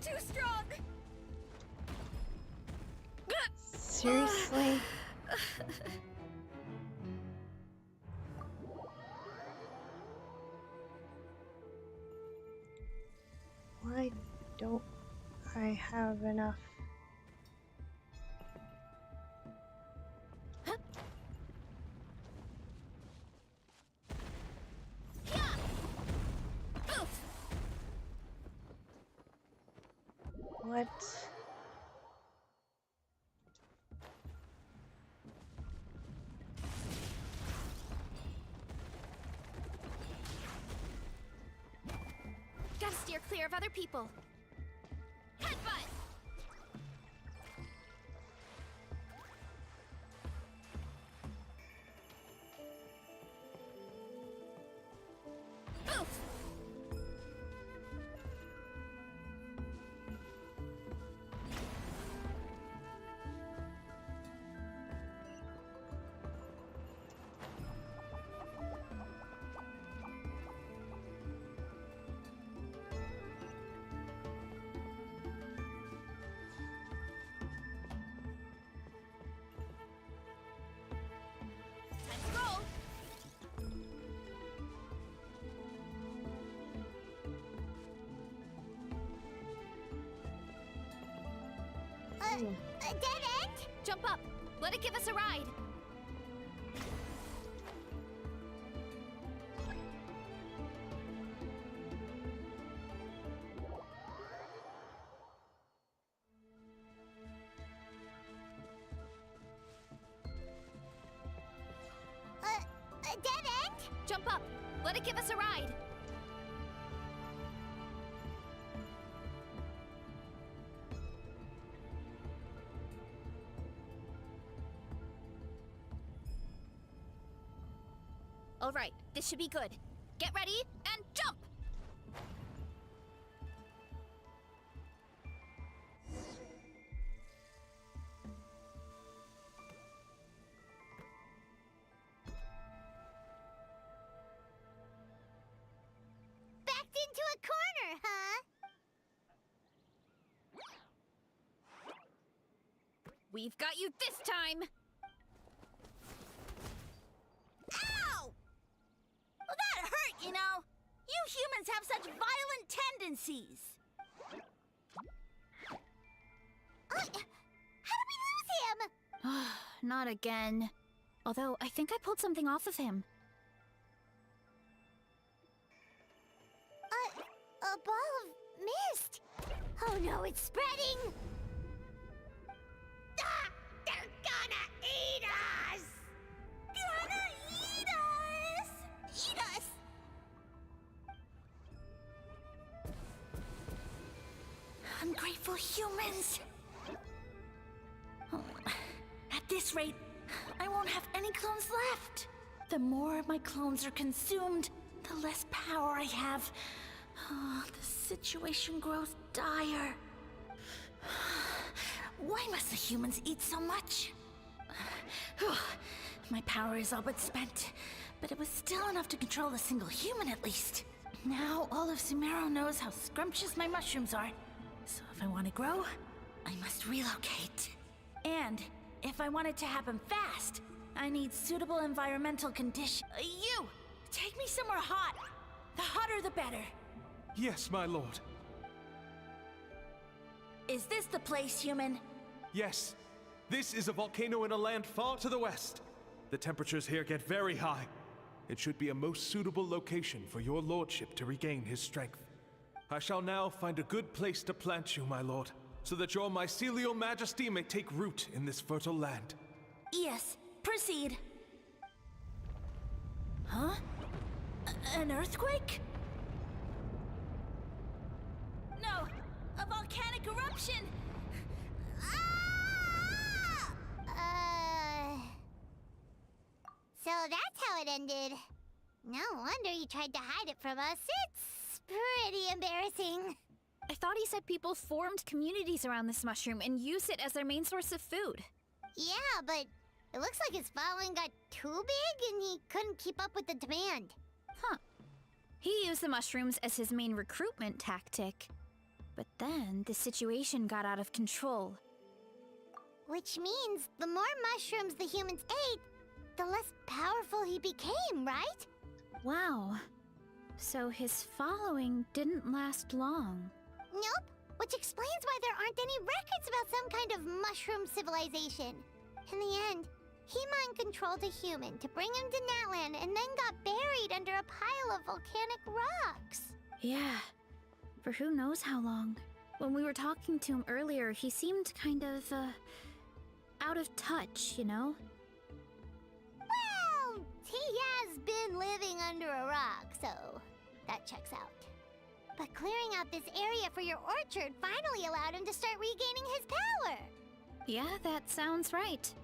Too strong! Seriously? Why don't I have enough? Oof! What? Gotta steer clear of other people. Headbutt! Oof! Let's roll! A dead end? Jump up. Let it give us a ride. A dead end? Jump up. Let it give us a ride. Alright, this should be good. Get ready and jump! Backed into a corner, huh? We've got you this time! Ow! Well, that hurt, you know. You humans have such violent tendencies. How did we lose him? Not again. Although, I think I pulled something off of him. A ball of mist. Oh no, it's spreading. Ah! They're gonna eat us! Gonna eat us! Eat us! Ungrateful humans. Oh, at this rate, I won't have any clones left. The more my clones are consumed, the less power I have. Oh, the situation grows dire. Why must the humans eat so much? My power is all but spent, but it was still enough to control a single human at least. Now all of Sumero knows how scrumptious my mushrooms are. So if I want to grow, I must relocate. And if I want it to happen fast, I need suitable environmental conditions. You! Take me somewhere hot. The hotter the better. Yes, my lord. Is this the place, human? Yes. This is a volcano in a land far to the west. The temperatures here get very high. It should be a most suitable location for your lordship to regain his strength. I shall now find a good place to plant you, my lord, so that your mycelial majesty may take root in this fertile land. Yes, proceed. Huh? An earthquake? No, a volcanic eruption! So that's how it ended. No wonder you tried to hide it from us. It's pretty embarrassing. I thought he said people formed communities around this mushroom and used it as their main source of food. Yeah, but it looks like his following got too big and he couldn't keep up with the demand. Huh. He used the mushrooms as his main recruitment tactic. But then the situation got out of control. Which means the more mushrooms the humans ate, the less powerful he became, right? Wow. So his following didn't last long. Nope, which explains why there aren't any records about some kind of mushroom civilization. In the end, he mind-controlled a human to bring him to Natlan and then got buried under a pile of volcanic rocks. Yeah, for who knows how long. When we were talking to him earlier, he seemed kind of, out of touch, you know? Well, he has been living under a rock, so that checks out. But clearing out this area for your orchard finally allowed him to start regaining his power. Yeah, that sounds right.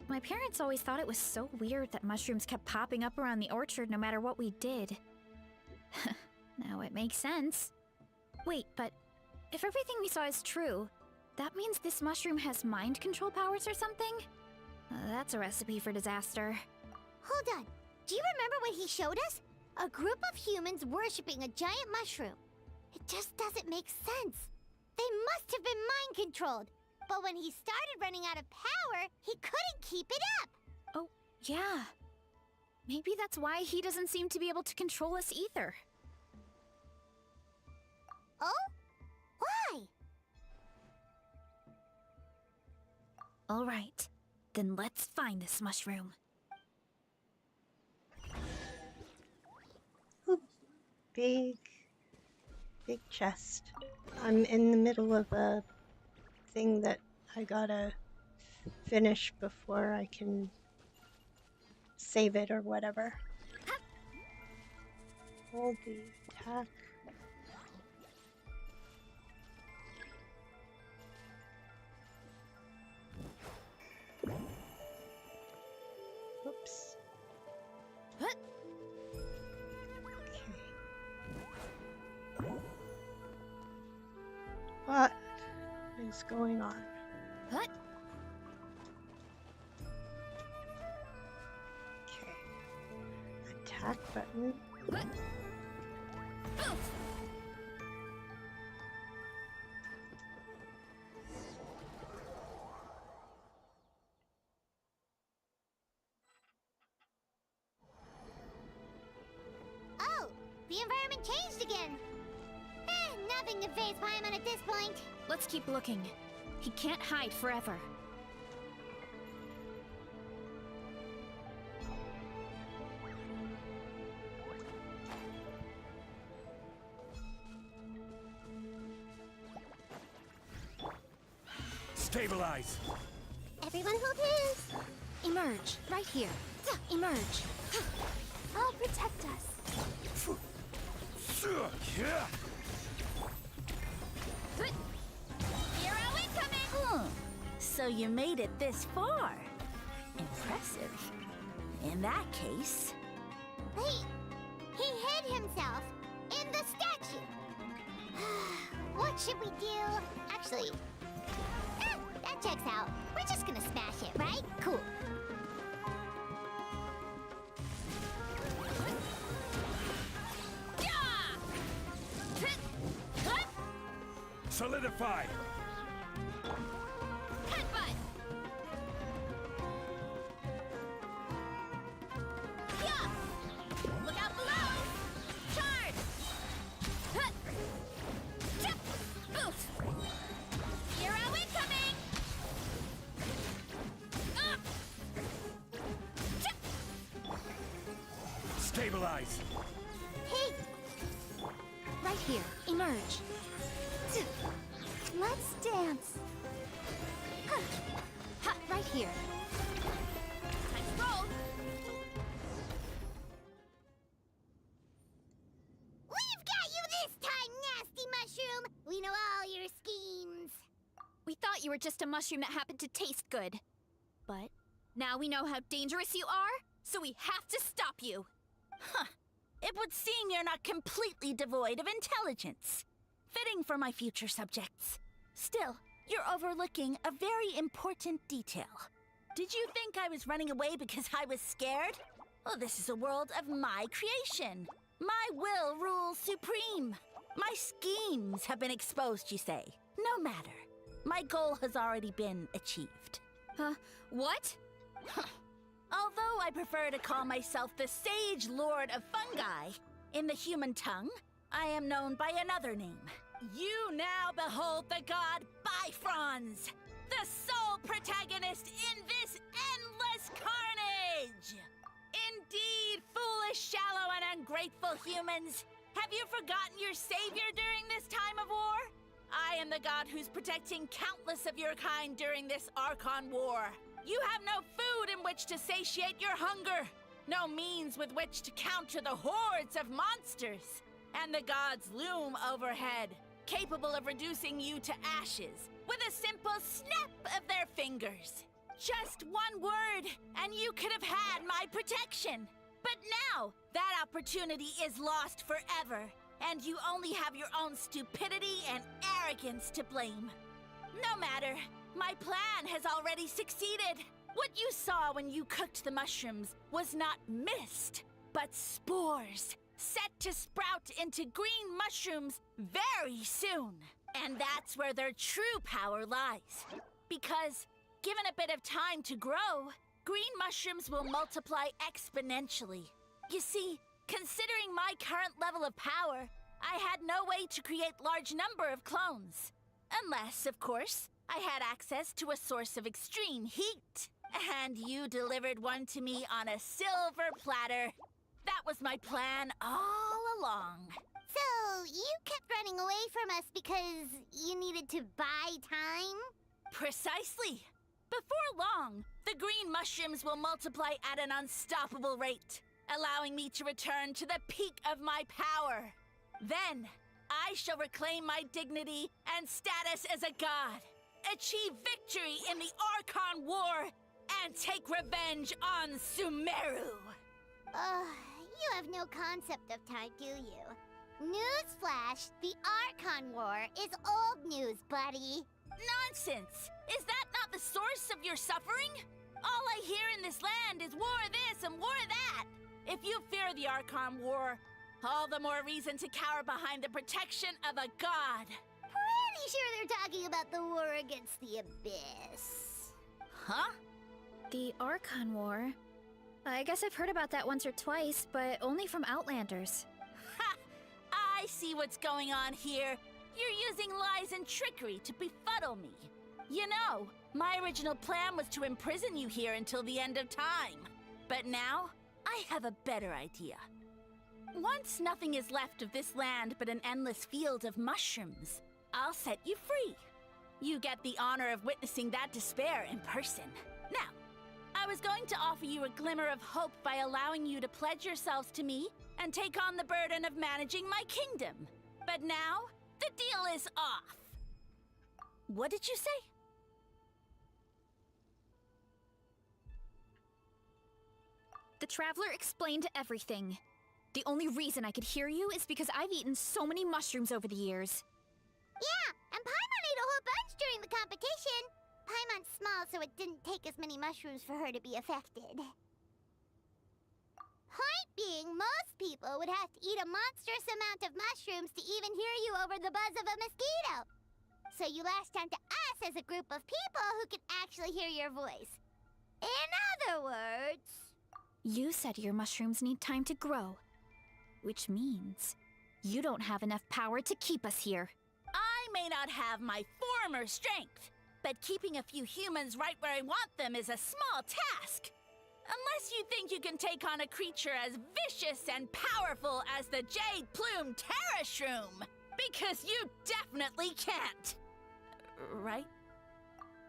My parents always thought it was so weird that mushrooms kept popping up around the orchard no matter what we did. Now it makes sense. Wait, but if everything we saw is true, that means this mushroom has mind control powers or something? That's a recipe for disaster. Hold on. Do you remember what he showed us? A group of humans worshipping a giant mushroom. It just doesn't make sense. They must have been mind-controlled. But when he started running out of power, he couldn't keep it up. Oh, yeah. Maybe that's why he doesn't seem to be able to control us either. Oh? Why? All right. Then let's find this mushroom. Big chest. I'm in the middle of a thing that I gotta finish before I can save it or whatever. Hold the attack. Oops. What is going on? What? Okay. Attack button. What? Oof. Oh, the environment changed again. Nothing to phase Paimon at this point. Let's keep looking. He can't hide forever. Stabilize! Everyone hold hands. Emerge, right here. Emerge. I'll protect us. Hero incoming! So you made it this far. Impressive. In that case... He hid himself in the statue. What should we do? Actually, that checks out. We're just gonna smash it, right? Cool. Solidify! Headbutt! Yeah! Look out below! Charge! Huh. Chip! Boost! Hero incoming! Chip! Stabilize! Hey! Right here. Emerge. Let's dance. Ha, right here. Time to roll! We've got you this time, nasty mushroom! We know all your schemes. We thought you were just a mushroom that happened to taste good. But now we know how dangerous you are, so we have to stop you. Huh. It would seem you're not completely devoid of intelligence. Fitting for my future subjects. Still, you're overlooking a very important detail. Did you think I was running away because I was scared? Oh, this is a world of my creation. My will rules supreme. My schemes have been exposed, you say. No matter. My goal has already been achieved. What? Although I prefer to call myself the Sage Lord of Fungi, in the human tongue, I am known by another name. You now behold the god Bifrons, the sole protagonist in this endless carnage! Indeed, foolish, shallow, and ungrateful humans, have you forgotten your savior during this time of war? I am the god who's protecting countless of your kind during this Archon war. You have no food in which to satiate your hunger, no means with which to counter the hordes of monsters. And the gods loom overhead, capable of reducing you to ashes with a simple snap of their fingers. Just one word, and you could have had my protection. But now, that opportunity is lost forever, and you only have your own stupidity and arrogance to blame. No matter, my plan has already succeeded. What you saw when you cooked the mushrooms was not mist, but spores, set to sprout into green mushrooms very soon. And that's where their true power lies. Because, given a bit of time to grow, green mushrooms will multiply exponentially. You see, considering my current level of power, I had no way to create large number of clones. Unless, of course, I had access to a source of extreme heat. And you delivered one to me on a silver platter. That was my plan all along. So, you kept running away from us because you needed to buy time? Precisely. Before long, the green mushrooms will multiply at an unstoppable rate, allowing me to return to the peak of my power. Then, I shall reclaim my dignity and status as a god, achieve victory in the Archon War, and take revenge on Sumeru. You have no concept of time, do you? Newsflash, the Archon War is old news, buddy. Nonsense! Is that not the source of your suffering? All I hear in this land is war this and war that. If you fear the Archon War, all the more reason to cower behind the protection of a god. Pretty sure they're talking about the war against the Abyss. Huh? The Archon War? I guess I've heard about that once or twice, but only from Outlanders. Ha! I see what's going on here. You're using lies and trickery to befuddle me. You know, my original plan was to imprison you here until the end of time. But now, I have a better idea. Once nothing is left of this land but an endless field of mushrooms, I'll set you free. You get the honor of witnessing that despair in person. Now, I was going to offer you a glimmer of hope by allowing you to pledge yourselves to me and take on the burden of managing my kingdom. But now, the deal is off. What did you say? The Traveler explained everything. The only reason I could hear you is because I've eaten so many mushrooms over the years. Yeah, and Paimon ate a whole bunch during the competition. Paimon's small, so it didn't take as many mushrooms for her to be affected. Point being, most people would have to eat a monstrous amount of mushrooms to even hear you over the buzz of a mosquito. So you latched onto us as a group of people who can actually hear your voice. In other words... You said your mushrooms need time to grow, which means you don't have enough power to keep us here. I may not have my former strength, but keeping a few humans right where I want them is a small task. Unless you think you can take on a creature as vicious and powerful as the Jade Plume Terrashroom. Because you definitely can't. Right?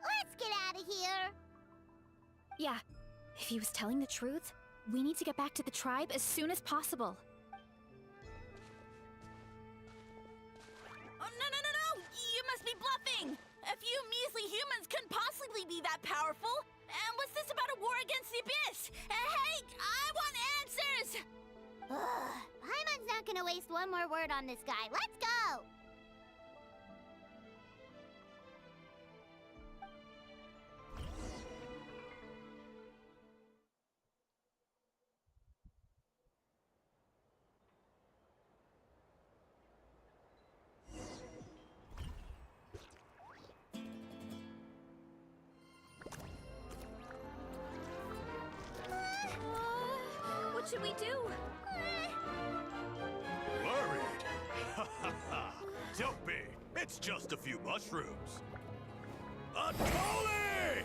Let's get out of here. Yeah, if he was telling the truth, we need to get back to the tribe as soon as possible. Oh, no! You must be bluffing! A few measly humans couldn't possibly be that powerful. And what's this about a war against the Abyss? Hey, I want answers! Paimon's not gonna waste one more word on this guy. Let's go! What should we do? Worried? Ha ha ha! Don't be. It's just a few mushrooms. Atoli!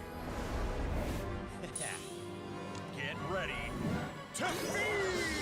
Get ready to feast!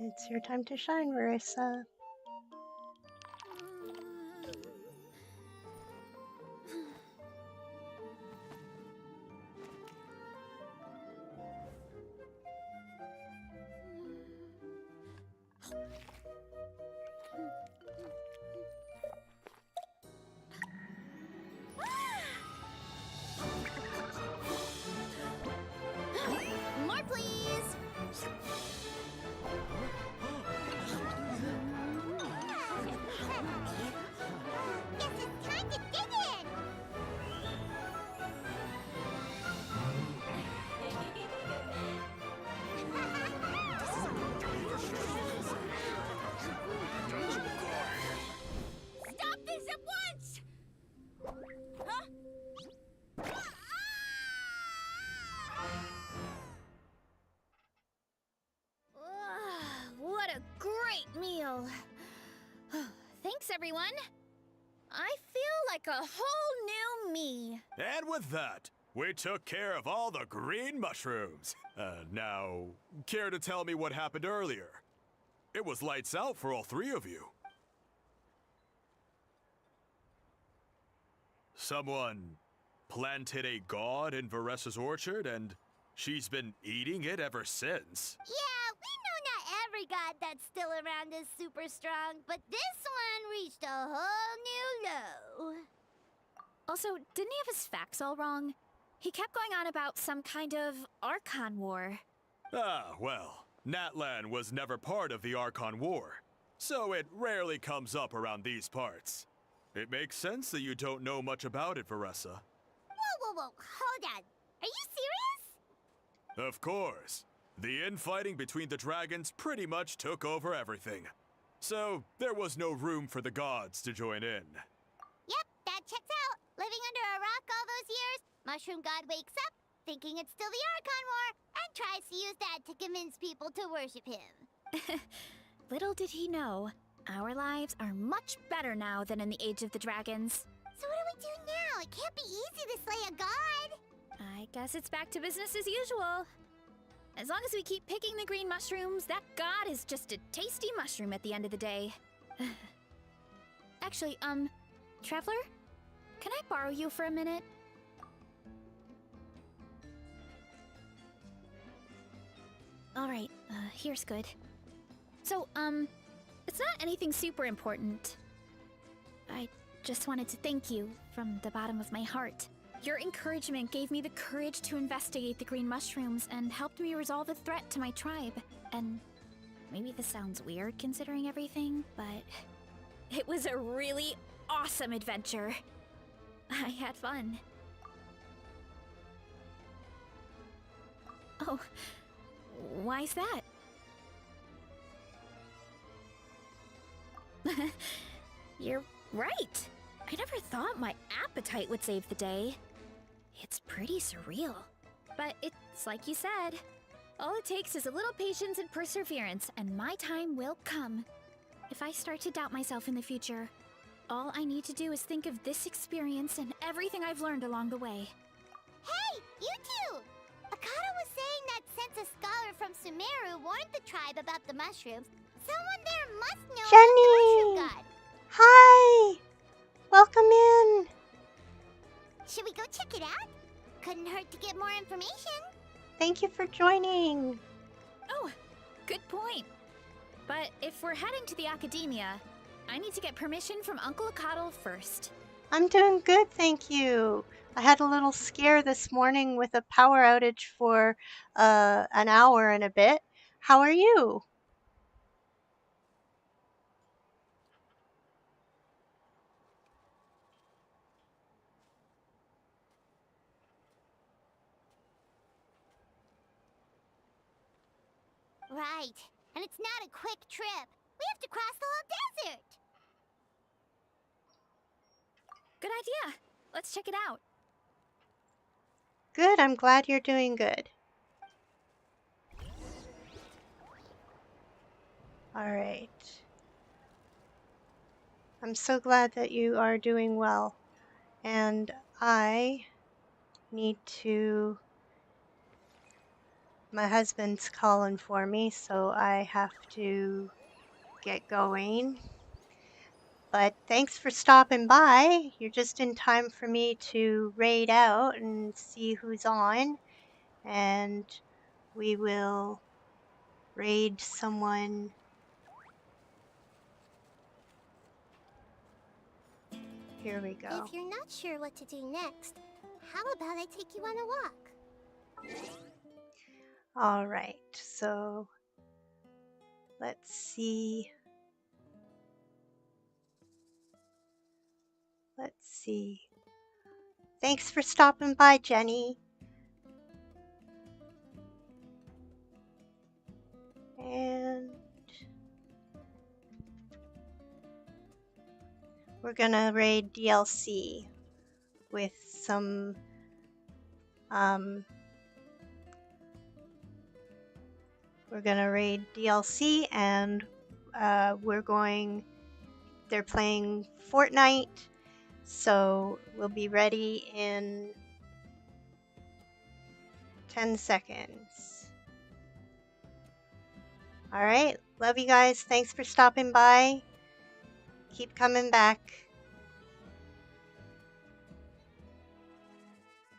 It's your time to shine, Marissa. More, please! Guess it's time to dig in! Stop this at once! Huh? What a great meal! Thanks, everyone. I feel like a whole new me. And with that, We took care of all the green mushrooms. Now, care to tell me what happened earlier? It was lights out for all three of you. Someone planted a god in Varessa's orchard, and she's been eating it ever since. Yeah, we know not every god that's still around is super strong, but this one reached a whole new low. Also, didn't he have his facts all wrong? He kept going on about some kind of Archon War. Ah, well, Natlan was never part of the Archon War, so it rarely comes up around these parts. It makes sense that you don't know much about it, Varessa. Whoa, hold on. Are you serious? Of course. The infighting between the dragons pretty much took over everything. So, there was no room for the gods to join in. Yep, that checks out. Living under a rock all those years, Mushroom God wakes up, thinking it's still the Archon War, and tries to use that to convince people to worship him. Little did he know, our lives are much better now than in the Age of the Dragons. So what do we do now? It can't be easy to slay a god. I guess it's back to business as usual. As long as we keep picking the green mushrooms, that god is just a tasty mushroom at the end of the day. Actually, Traveler? Can I borrow you for a minute? Alright, here's good. So, it's not anything super important. I just wanted to thank you from the bottom of my heart. Your encouragement gave me the courage to investigate the green mushrooms and helped me resolve a threat to my tribe. And maybe this sounds weird considering everything, but it was a really awesome adventure. I had fun. Oh, why's that? You're right. I never thought my appetite would save the day. It's pretty surreal. But it's like you said. All it takes is a little patience and perseverance, and my time will come. If I start to doubt myself in the future, all I need to do is think of this experience and everything I've learned along the way. Hey, you two! Akata was saying that since a scholar from Sumeru warned the tribe about the mushrooms, someone there must know Jenny! about the mushroom god. Hi! Welcome in! Should we go check it out? Couldn't hurt to get more information. Thank you for joining. Oh, good point. But if we're heading to the academia, I need to get permission from Uncle Akatl first. I'm doing good, thank you. I had a little scare this morning with a power outage for an hour and a bit. How are you? Right. And it's not a quick trip. We have to cross the whole desert. Good idea. Let's check it out. Good, I'm glad you're doing good. All right. I'm so glad that you are doing well. And I need to... My husband's calling for me, so I have to get going. But thanks for stopping by. You're just in time for me to raid out and see who's on. And we will raid someone. Here we go. If you're not sure what to do next, how about I take you on a walk? All right, so let's see. Let's see. Thanks for stopping by, Jenny. And we're gonna raid DLC with some we're gonna raid DLC and they're playing Fortnite, so we'll be ready in 10 seconds. All right. Love you guys. Thanks for stopping by. Keep coming back.